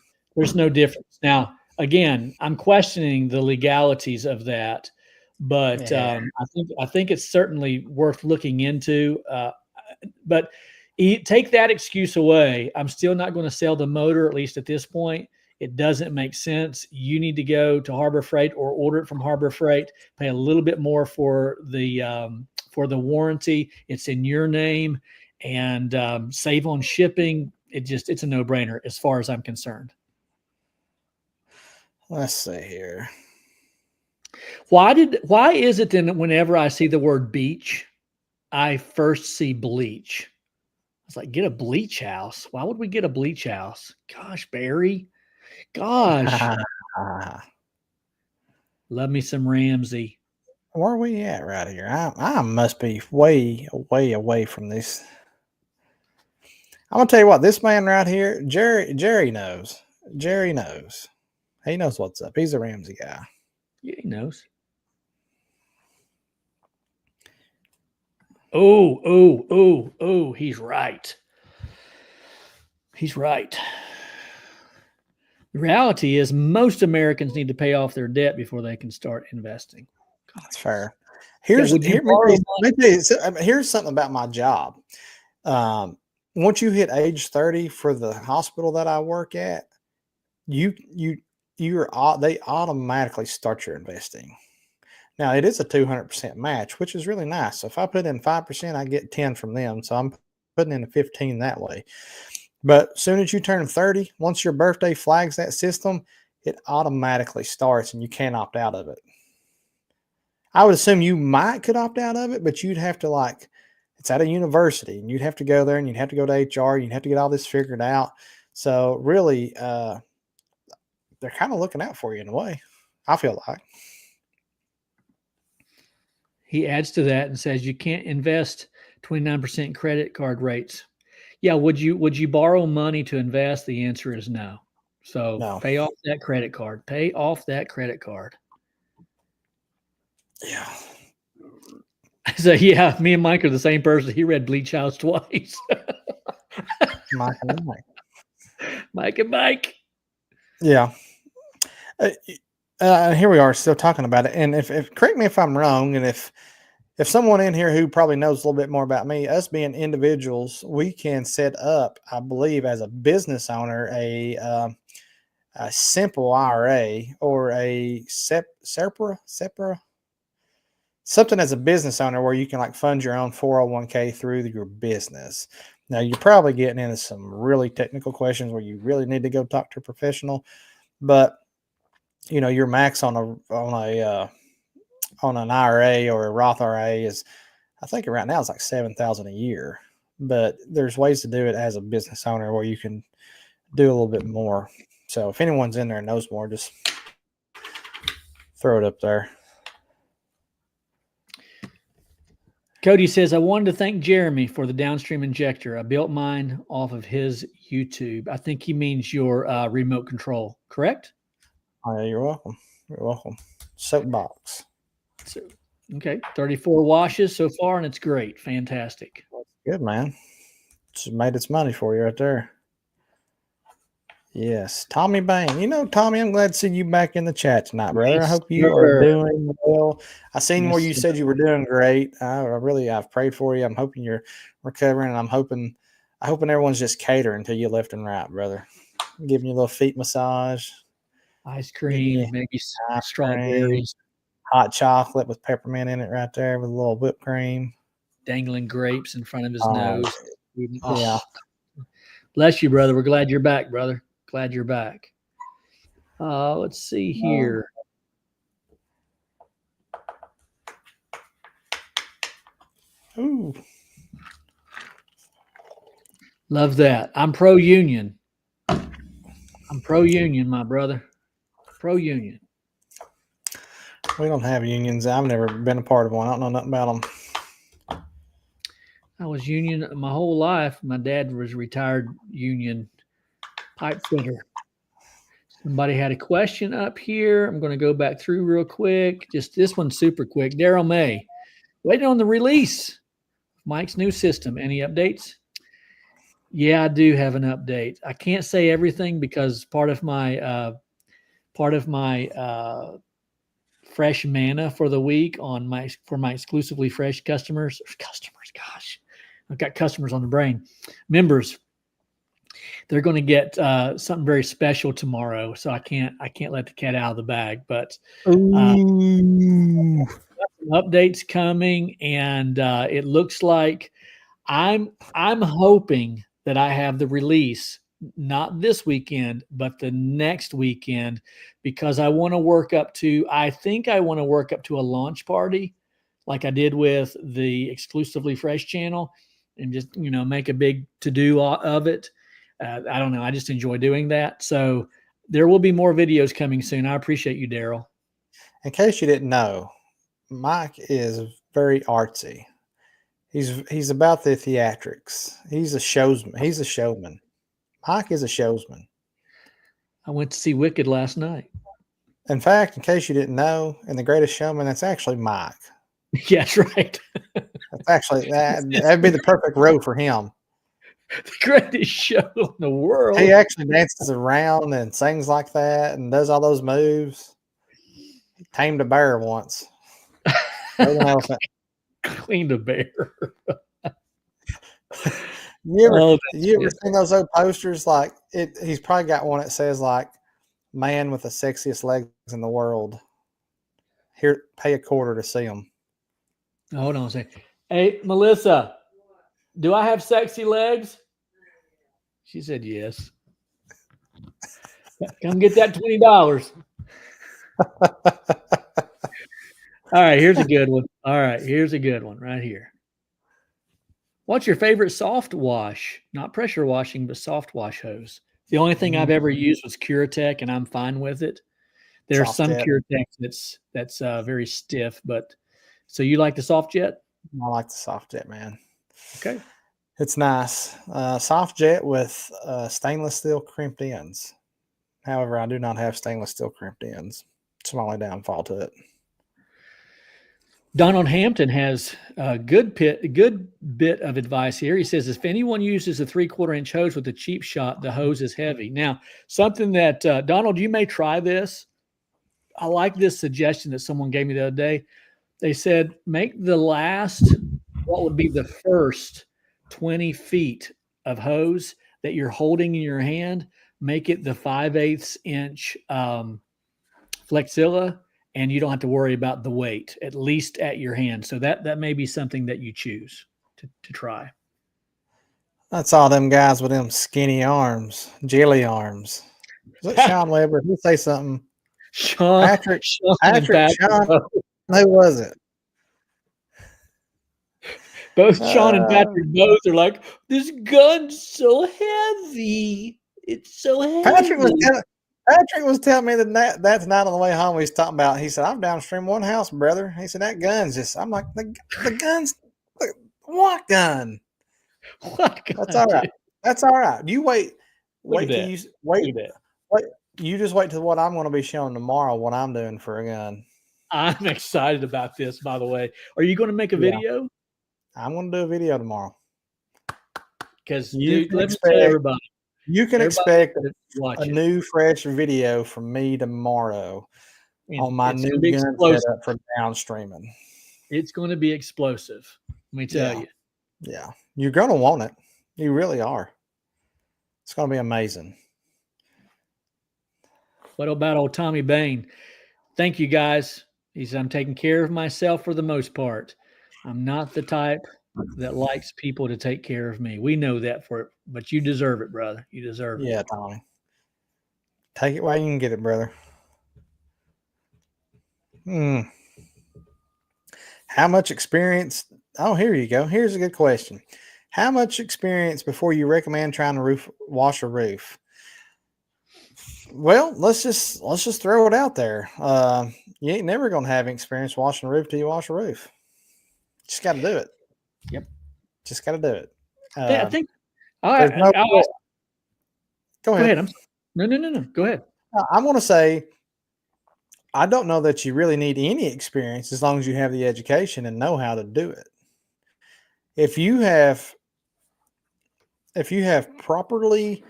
no difference. Now, again, I'm questioning the legalities of that. But I think it's certainly worth looking into. But take that excuse away. I'm still not going to sell the motor, at least at this point. It doesn't make sense. You need to go to Harbor Freight or order it from Harbor Freight. Pay a little bit more for the warranty. It's in your name, and save on shipping. It's a no-brainer as far as I'm concerned. Let's see here. Why is it then that whenever I see the word beach, I first see bleach? It's like, get a bleach house. Why would we get a bleach house? Gosh, Barry. Gosh. Love me some Ramsey. Where are we at right here? I must be way away from this. I'm gonna tell you what, this man right here, Jerry knows. Jerry knows. He knows what's up. He's a Ramsey guy. Yeah, he knows. Oh, he's right. He's right. The reality is most Americans need to pay off their debt before they can start investing. That's fair. Here's something about my job. Once you hit age 30 for the hospital that I work at, they automatically start your investing. Now it is a 200% match, which is really nice. So if I put in 5%, I get 10 from them. So I'm putting in a 15 that way. But as soon as you turn 30, once your birthday flags that system, it automatically starts and you can't opt out of it. I would assume you could opt out of it, but you'd have to it's at a university and you'd have to go there and you'd have to go to HR. You'd have to get all this figured out. So really, they're kind of looking out for you in a way, I feel like. He adds to that and says you can't invest 29% credit card rates. Yeah, would you borrow money to invest? The answer is no. So No. Pay off that credit card. Pay off that credit card. Yeah. So yeah, me and Mike are the same person. He read Bleach House twice. Mike and Mike. Mike and Mike. Yeah. Here we are still talking about it. And if correct me if I'm wrong, and if someone in here who probably knows a little bit more about me, us being individuals, we can set up, I believe, as a business owner, a simple IRA or a SEPRA, something as a business owner where you can fund your own 401k through your business. Now you're probably getting into some really technical questions where you really need to go talk to a professional, but your max on an IRA or a Roth IRA is, I think right now it's like $7,000 a year, but there's ways to do it as a business owner where you can do a little bit more. So if anyone's in there and knows more, just throw it up there. Cody says, I wanted to thank Jeremy for the downstream injector. I built mine off of his YouTube. I think he means your remote control, correct? Oh, yeah, you're welcome. You're welcome. Soapbox. So, okay, 34 washes so far, and it's great. Fantastic. Good, man. Just made its money for you right there. Yes, Tommy Bain. Tommy, I'm glad to see you back in the chat tonight, brother. Yes, I hope you are doing well. I seen where you said you were doing great. I've prayed for you. I'm hoping you're recovering, and I hoping everyone's just catering to you left and right, brother. Giving you a little feet massage, ice cream, maybe strawberries, hot chocolate with peppermint in it right there with a little whipped cream, dangling grapes in front of his nose. Yeah. Bless you, brother. We're glad you're back, brother. Glad you're back. Let's see here. Ooh. Love that. I'm pro-union. I'm pro-union, my brother. Pro-union. We don't have unions. I've never been a part of one. I don't know nothing about them. I was union my whole life. My dad was a retired union pipe fitter. Somebody had a question up here. I'm going to go back through real quick. Just this one's super quick. Daryl May, waiting on the release. Mike's new system. Any updates? Yeah, I do have an update. I can't say everything because part of my fresh manna for the week for my exclusively fresh customers. Gosh, I've got customers on the brain. Members. they're going to get something very special tomorrow. So I can't let the cat out of the bag. But Ooh. some updates coming, and it looks like I'm hoping that I have the release not this weekend, but the next weekend, because I want to work up to. I think I want to work up to a launch party, like I did with the Exclusively Fresh channel, and just make a big to do of it. I don't know. I just enjoy doing that. So there will be more videos coming soon. I appreciate you, Daryl. In case you didn't know, Mike is very artsy. He's about the theatrics. He's a showsman. He's a showman. Mike is a showsman. I went to see Wicked last night. In fact, in case you didn't know, in The Greatest Showman, that's actually Mike. Yeah, that's right. That's actually that'd be the perfect role for him. The greatest show in the world. He actually dances around and sings like that and does all those moves. He tamed a bear once. Rode an elephant. Cleaned a bear. You ever seen those old posters? Like he's probably got one that says like "Man with the sexiest legs in the world." Here, pay a quarter to see him. Hold on a second. Hey, Melissa, do I have sexy legs? She said yes. Come get that $20. All right, here's a good one. All right, here's a good one right here. What's your favorite soft wash? Not pressure washing, but soft wash hose. The only thing I've ever used was Curatech, and I'm fine with it. There's some Curatech that's very stiff, but so you like the soft jet? I like the soft jet, man. Okay. It's nice. Soft jet with stainless steel crimped ends. However, I do not have stainless steel crimped ends. It's my only downfall to it. Donald Hampton has a good bit of advice here. He says, if anyone uses a 3/4 inch hose with a cheap shot, the hose is heavy. Now, something that, Donald, you may try this. I like this suggestion that someone gave me the other day. They said, make what would be the first 20 feet of hose that you're holding in your hand, make it the 5/8 inch Flexilla, and you don't have to worry about the weight, at least at your hand. So that may be something that you choose to try. That's all them guys with them skinny arms, jelly arms. Was that Sean Weber? Did he say something? Patrick, Sean, who was it? Both Sean and Patrick both are like, this gun's so heavy. It's so heavy. Patrick was telling me that that's not on the way home. He's talking about. He said, "I'm downstream one house, brother." He said, "That gun's just." I'm like, "The gun's what gun? What gun? That's all right. That's all right. You wait till you wait. You just wait till what I'm going to be showing tomorrow. What I'm doing for a gun. I'm excited about this. By the way, are you going to make a video? I'm going to do a video tomorrow. Because let me tell everybody. You can expect a new, fresh video from me tomorrow on my new gun setup for downstreaming. It's going to be explosive. Let me tell you. Yeah. You're going to want it. You really are. It's going to be amazing. What about old Tommy Bain? Thank you, guys. He said, I'm taking care of myself for the most part. I'm not the type that likes people to take care of me. We know that but you deserve it, brother. You deserve it. Yeah, Tommy. Take it while you can get it, brother. How much experience? Oh, here you go. Here's a good question. How much experience before you recommend trying to wash a roof? Well, let's just throw it out there. You ain't never gonna have experience washing a roof till you wash a roof. Just got to do it. Yep. Just got to do it. I think. Go ahead. No. Go ahead. I want to say, I don't know that you really need any experience as long as you have the education and know how to do it. If you have properly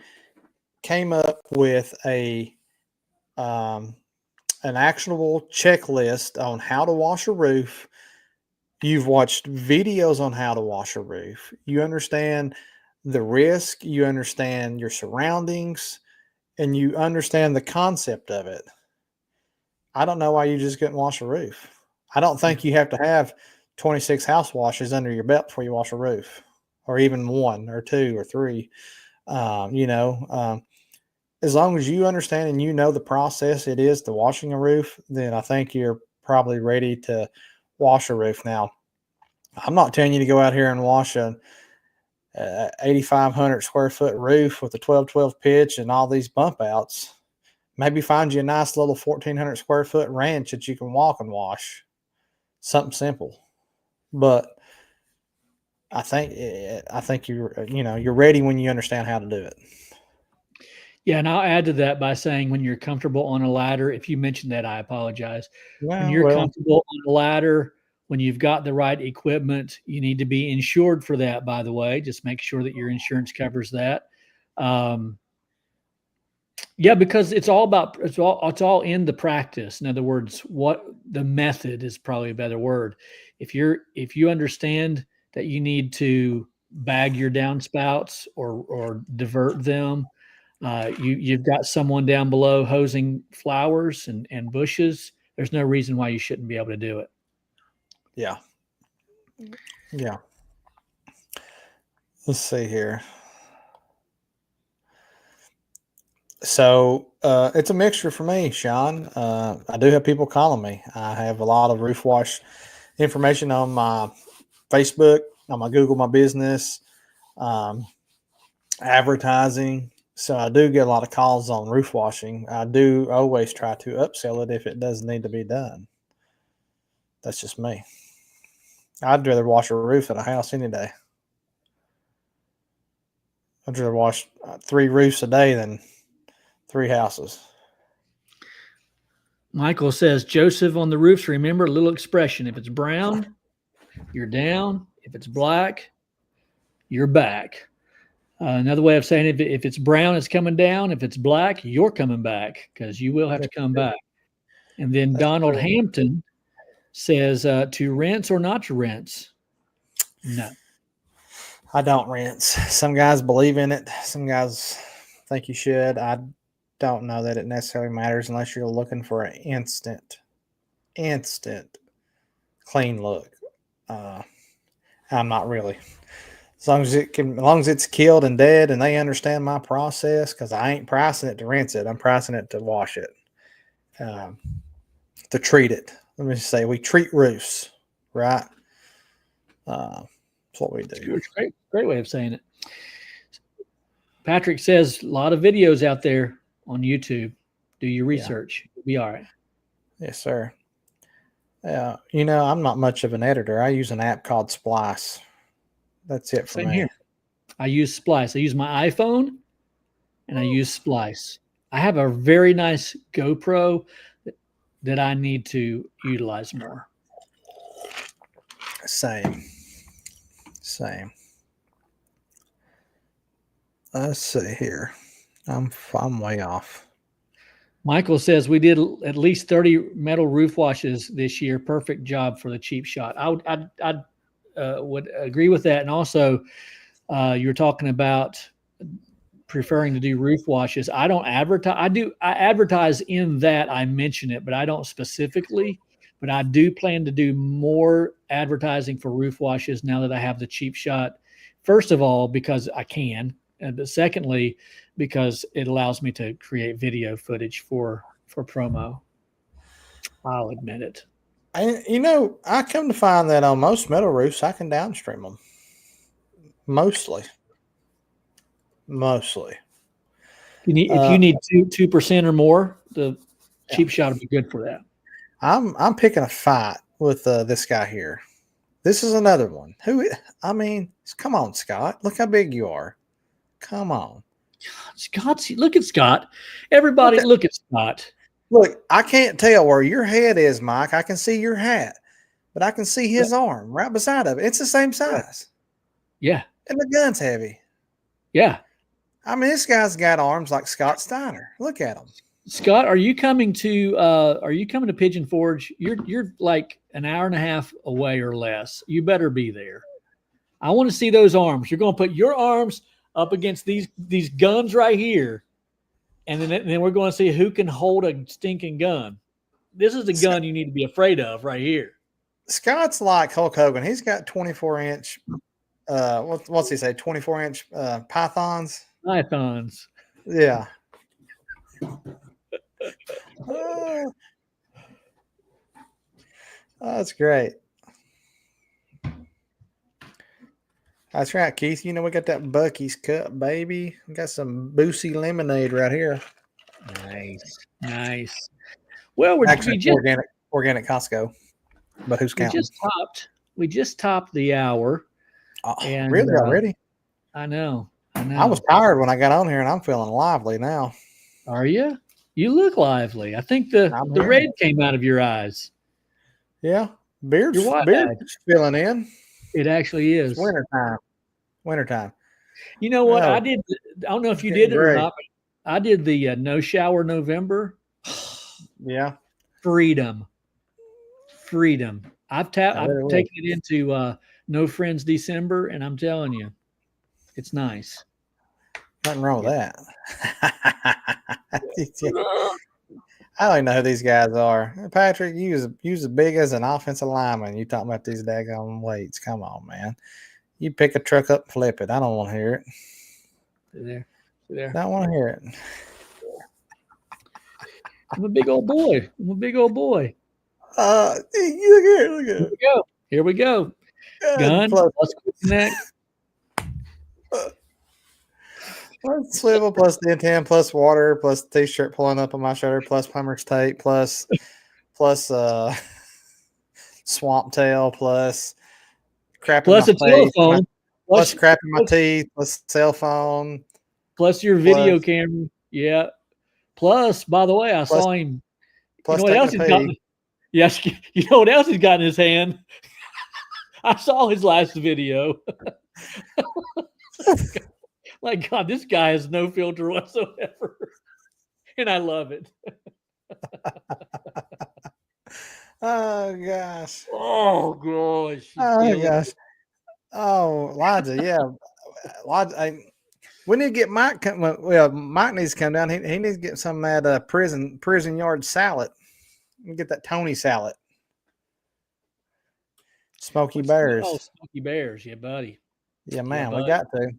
came up with an actionable checklist on how to wash a roof, you've watched videos on how to wash a roof, you understand the risk, you understand your surroundings, and you understand the concept of it, I don't know why you just couldn't wash a roof. I don't think you have to have 26 house washes under your belt before you wash a roof, or even one or two or three. As long as you understand and you know the process it is to washing a roof, then I think you're probably ready to wash a roof. Now, I'm not telling you to go out here and wash a 8,500 square foot roof with a 12-12 pitch and all these bump outs. Maybe find you a nice little 1,400 square foot ranch that you can walk and wash. Something simple, but I think you're ready when you understand how to do it. Yeah, and I'll add to that by saying when you're comfortable on a ladder, if you mentioned that, I apologize. When you're comfortable on a ladder, when you've got the right equipment, you need to be insured for that, by the way. Just make sure that your insurance covers that. Yeah, because it's all in the practice. In other words, what the method is probably a better word. If you understand that you need to bag your downspouts or divert them, you've got someone down below hosing flowers and bushes. There's no reason why you shouldn't be able to do it. Yeah. Let's see here. So it's a mixture for me, Sean. I do have people calling me. I have a lot of roof wash information on my Facebook, on my Google My Business, advertising. So I do get a lot of calls on roof washing. I do always try to upsell it if it does need to be done. That's just me. I'd rather wash a roof at a house any day. I'd rather wash 3 roofs a day than 3 houses. Michael says, Joseph on the roofs, remember a little expression. If it's brown, you're down. If it's black, you're back. Another way of saying it, if it's brown, it's coming down. If it's black, you're coming back because you will have to come back. And then Donald Hampton says, to rinse or not to rinse? No. I don't rinse. Some guys believe in it. Some guys think you should. I don't know that it necessarily matters unless you're looking for an instant clean look. I'm not really. As long as it's killed and dead and they understand my process, because I ain't pricing it to rinse it. I'm pricing it to wash it, to treat it. Let me just say, we treat roofs, right? That's what we do. Great way of saying it. Patrick says, a lot of videos out there on YouTube. Do your research. You'll be all right. Yes, sir. I'm not much of an editor. I use an app called Splice. That's it for me. Here. I use Splice. I use my iPhone and I use Splice. I have a very nice GoPro that I need to utilize more. Same. Let's see here. I'm way off. Michael says we did at least 30 metal roof washes this year. Perfect job for the cheap shot. I would agree with that. And also, you were talking about preferring to do roof washes. I don't advertise. I advertise in that I mention it, but I don't specifically. But I do plan to do more advertising for roof washes now that I have the cheap shot. First of all, because I can. But secondly, because it allows me to create video footage for promo. I'll admit it. I come to find that on most metal roofs, I can downstream them. Mostly. If you need 2% or more, the cheap shot will be good for that. I'm picking a fight with this guy here. This is another one. Come on, Scott. Look how big you are. Come on. Look at Scott. Everybody look at Scott. Look, I can't tell where your head is, Mike. I can see your hat, but I can see his arm right beside of it. It's the same size. Yeah. And the gun's heavy. Yeah. This guy's got arms like Scott Steiner. Look at him. Scott, are you coming to Pigeon Forge? You're like an hour and a half away or less. You better be there. I want to see those arms. You're going to put your arms up against these guns right here, and then we're going to see who can hold a stinking gun. This is the gun you need to be afraid of right here. Scott's like Hulk Hogan. He's got 24-inch. What's he say? 24-inch pythons. Pythons. Yeah. That's great. That's right, Keith. You know, we got that Bucky's cup, baby. We got some Boosie lemonade right here. Nice. Well, Actually, organic Costco. But who's counting? We just topped the hour. And, really already? I know. I was tired when I got on here, and I'm feeling lively now. Are you? You look lively. I think the red came out of your eyes. Yeah, beard's filling in. It actually is. It's wintertime. You know what? I did. I don't know if you did it or not, but I did the no shower November. Yeah. Freedom. I've taken it into no friends December, and I'm telling you, it's nice. Nothing wrong with that. I don't even know who these guys are. Patrick, you was as big as an offensive lineman. You talking about these daggone weights. Come on, man. You pick a truck up and flip it. I don't want to hear it. Sit there. Don't want to hear it. I'm a big old boy. Look at it. Here we go. Gun plus quick connect. Plus swivel, plus D10, plus water, plus t-shirt pulling up on my shoulder, plus plumber's tape, plus swamp tail, plus crap in my face, telephone, plus crap in my teeth, plus cell phone, plus your video camera. Yeah. Plus, by the way, I saw him. Plus, you know what else he's got? Yes, you know what else he's got in his hand? I saw his last video. My God, this guy has no filter whatsoever, and I love it. Oh gosh! Oh gosh! Oh gosh! Oh, Elijah, yeah, Elijah. We need to get Mike. Mike needs to come down. He needs to get some of that prison yard salad. Get that Tony salad. Smoky Bears. Oh, Smoky Bears, yeah, buddy. Yeah, man, we got to.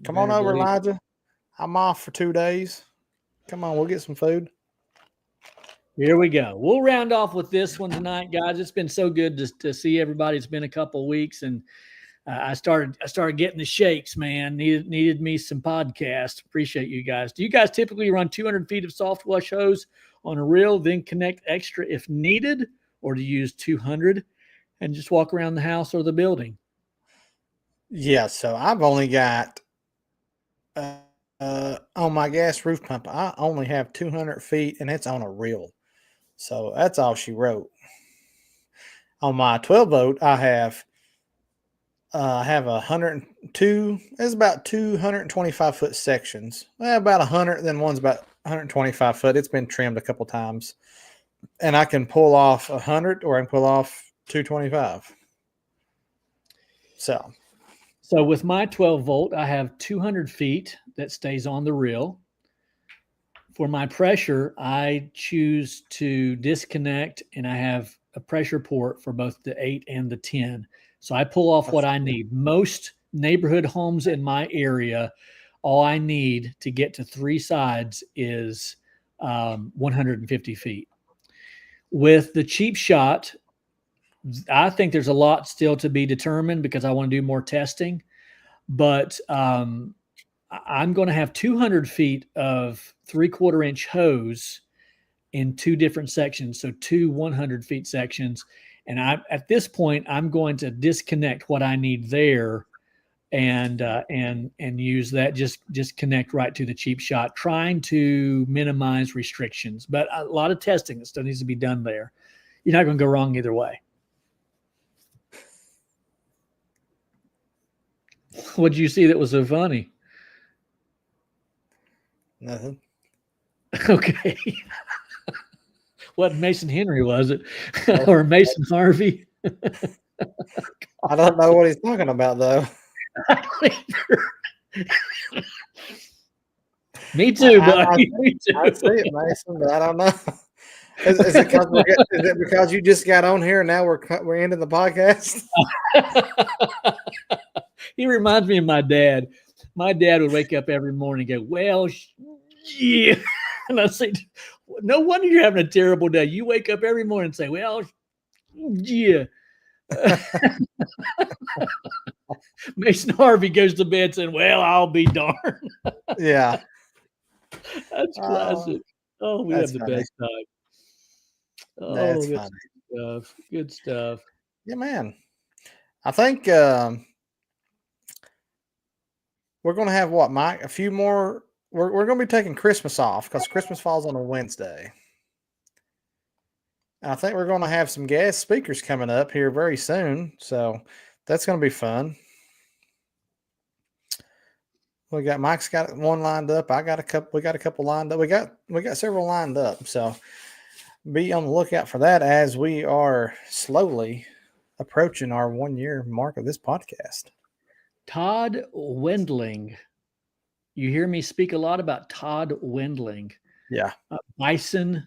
Come on over, Elijah. I'm off for 2 days. Come on, we'll get some food. Here we go. We'll round off with this one tonight, guys. It's been so good to see everybody. It's been a couple of weeks, and I started getting the shakes, man. Needed me some podcasts. Appreciate you guys. Do you guys typically run 200 feet of soft wash hose on a reel, then connect extra if needed, or do you use 200 and just walk around the house or the building? Yeah, so I've only got on my gas roof pump, I only have 200 feet, and it's on a reel. So that's all she wrote. On my 12 volt, I have 102. It's about 225 foot sections. About 100. Then one's about 125 foot. It's been trimmed a couple times, and I can pull off 100, or I can pull off 225. So with my 12 volt, I have 200 feet that stays on the reel. For my pressure, I choose to disconnect, and I have a pressure port for both the 8 and the 10. So I pull off what I need. Most neighborhood homes in my area, all I need to get to 3 sides is 150 feet. With the cheap shot, I think there's a lot still to be determined because I want to do more testing. But I'm going to have 200 feet of 3/4 inch hose in 2 different sections. So 2 100 feet sections. And at this point, I'm going to disconnect what I need there and use that. Just connect right to the cheap shot, trying to minimize restrictions. But a lot of testing that still needs to be done there. You're not going to go wrong either way. What did you see that was so funny? Nothing. Okay. What Mason Henry was it? Or Mason Harvey? I don't know what he's talking about, though. Me too, I buddy. Me too. I see it, Mason, but I don't know. Is it because you just got on here and now we're ending the podcast? He reminds me of my dad. My dad would wake up every morning and go, "Well, yeah," and I say, "No wonder you're having a terrible day. You wake up every morning and say, well, yeah." Mason Harvey goes to bed saying, "Well, I'll be darned." Yeah, That's classic. Oh, we have that's the funny. best time. Oh, That's good funny. stuff. Good stuff. Yeah, man. I think we're going to have what, Mike? A few more. We're going to be taking Christmas off because Christmas falls on a Wednesday. I think we're going to have some guest speakers coming up here very soon, so that's going to be fun. Mike's got one lined up. I got a couple. We got a couple lined up. We got several lined up. So be on the lookout for that as we are slowly approaching our 1 year mark of this podcast. Todd Wendling. You hear me speak a lot about Todd Wendling. Yeah. Bison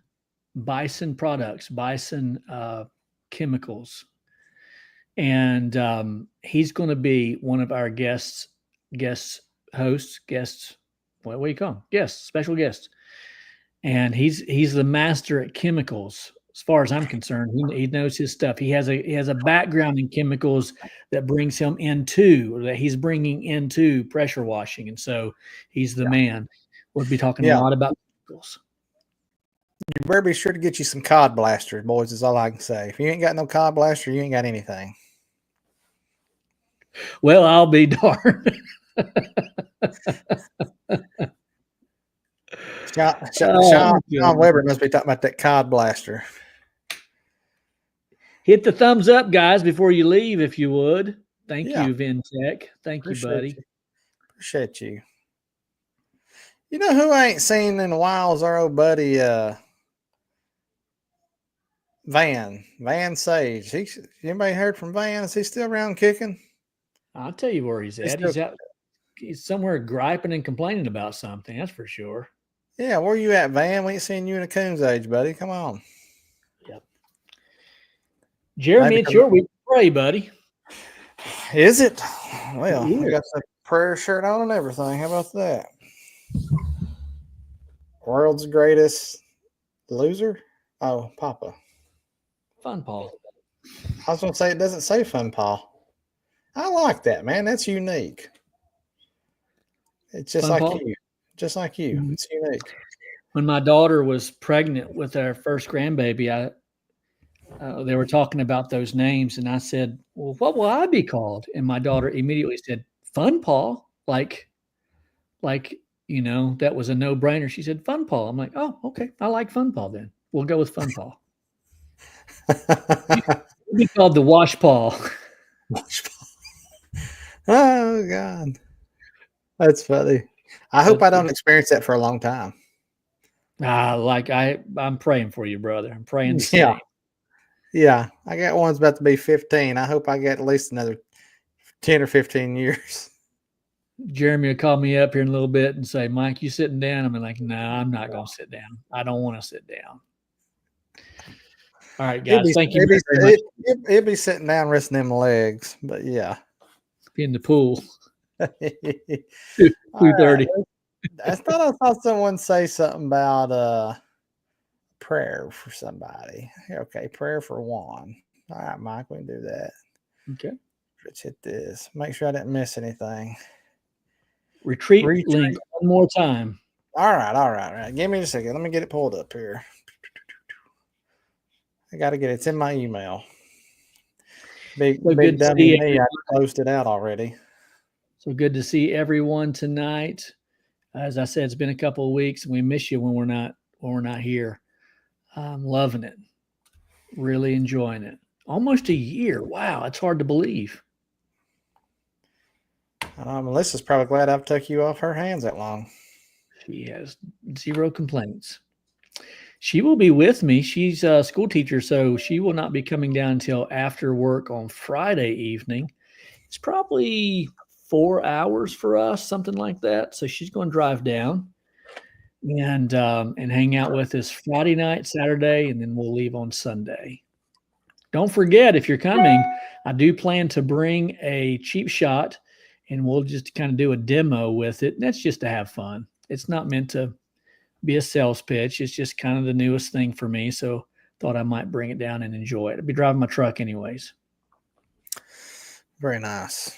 products, Bison chemicals. And he's going to be one of our guests, what do you call them? Guests, special guests. And he's the master at chemicals. As far as I'm concerned, he knows his stuff. He has a background in chemicals that brings him into, or that he's bringing into pressure washing. And so he's the man. We'll be talking a lot about chemicals. You better be sure to get you some cod blasters, boys, is all I can say. If you ain't got no cod blaster, you ain't got anything. Well, I'll be darned. Sean Weber must be talking about that cod blaster. Hit the thumbs up, guys, before you leave, if you would. Thank you, Vintech. Thank you, buddy. Appreciate you. You know who I ain't seen in a while is our old buddy Van Sage. Anybody heard from Van? Is he still around kicking? I'll tell you where he's at. He's somewhere griping and complaining about something, that's for sure. Yeah, where you at, Van? We ain't seen you in a coon's age, buddy. Come on. Yep. Jeremy, it's your week to pray, buddy. Is it? Well, I got the prayer shirt on and everything. How about that? World's greatest loser? Oh, Papa. Fun Paul. I was going to say, it doesn't say Fun Paul. I like that, man. That's unique. It's just Fun like Paul? you. Just like you. Mm-hmm. It's unique. When my daughter was pregnant with our first grandbaby, they were talking about those names, and I said, "Well, what will I be called?" And my daughter immediately said, "Fun Paul." Like, you know, that was a no-brainer. She said, "Fun Paul." I'm like, "Oh, okay. I like Fun Paul then. We'll go with Fun Paul." We'll be called the Wash Paul. Wash Paul. Oh God, that's funny. I hope I don't experience that for a long time. I'm praying for you, brother. I'm praying. Yeah. I got one's about to be 15. I hope I get at least another 10 or 15 years. Jeremy will call me up here in a little bit and say, "Mike, you sitting down?" I'm like, "No, I'm not going to sit down. I don't want to sit down." All right, guys. Thank you very much. It'd be sitting down, resting them legs, but yeah. Be in the pool. 2:30. Right. I saw someone say something about prayer for somebody. Okay, prayer for Juan. All right, Mike, we can do that. Okay. Let's hit this. Make sure I didn't miss anything. Retreat link one more time. All right. Give me a second. Let me get it pulled up here. I got to get it. It's in my email. Big dummy me. I closed it out already. So good to see everyone tonight. As I said, it's been a couple of weeks, and we miss you when we're not here. I'm loving it. Really enjoying it. Almost a year. Wow, it's hard to believe. Melissa's probably glad I've took you off her hands that long. She has zero complaints. She will be with me. She's a school teacher, so she will not be coming down until after work on Friday evening. It's probably 4 hours for us, something like that. So she's going to drive down and hang out with us Friday night, Saturday, and then we'll leave on Sunday. Don't forget, if you're coming, I do plan to bring a cheap shot, and we'll just kind of do a demo with it. And that's just to have fun. It's not meant to be a sales pitch. It's just kind of the newest thing for me. So thought I might bring it down and enjoy it. I'll be driving my truck anyways. Very nice.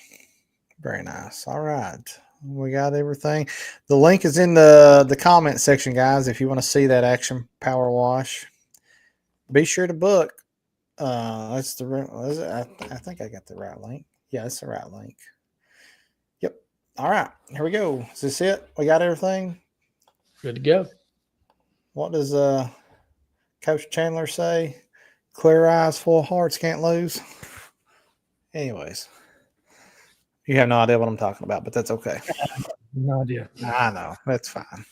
Very nice. All right. We got everything. The link is in the comment section, guys. If you want to see that action power wash, be sure to book. That's the I think I got the right link. Yeah, that's the right link. Yep. All right. Here we go. Is this it? We got everything? Good to go. What does Coach Chandler say? Clear eyes, full hearts, can't lose. Anyways. You have no idea what I'm talking about, but that's okay. No idea. I know. That's fine.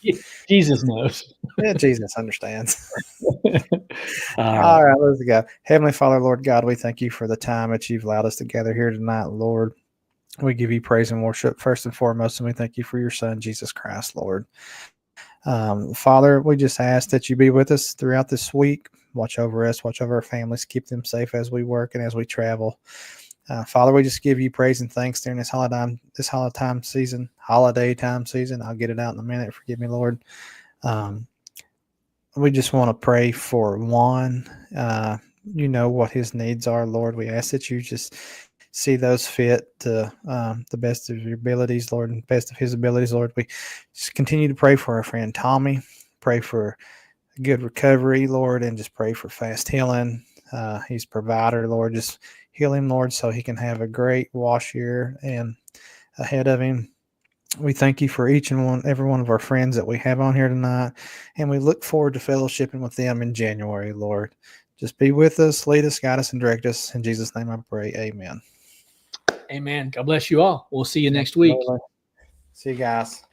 Jesus knows. Yeah, Jesus understands. All right, let's go. Heavenly Father, Lord God, we thank you for the time that you've allowed us to gather here tonight, Lord. We give you praise and worship first and foremost, and we thank you for your Son, Jesus Christ, Lord. Father, we just ask that you be with us throughout this week. Watch over us, watch over our families, keep them safe as we work and as we travel. Father, we just give you praise and thanks during this holiday time season. I'll get it out in a minute. Forgive me, Lord. We just want to pray for Juan. You know what his needs are, Lord. We ask that you just see those fit to the best of your abilities, Lord, and best of his abilities, Lord. We just continue to pray for our friend Tommy. Pray for good recovery, Lord, and just pray for fast healing. He's provider, Lord. Just heal him, Lord, so he can have a great wash year and ahead of him. We thank you for every one of our friends that we have on here tonight, and we look forward to fellowshipping with them in January, Lord. Just be with us, lead us, guide us, and direct us. In Jesus' name I pray, amen. Amen. God bless you all. We'll see you next week. See you guys.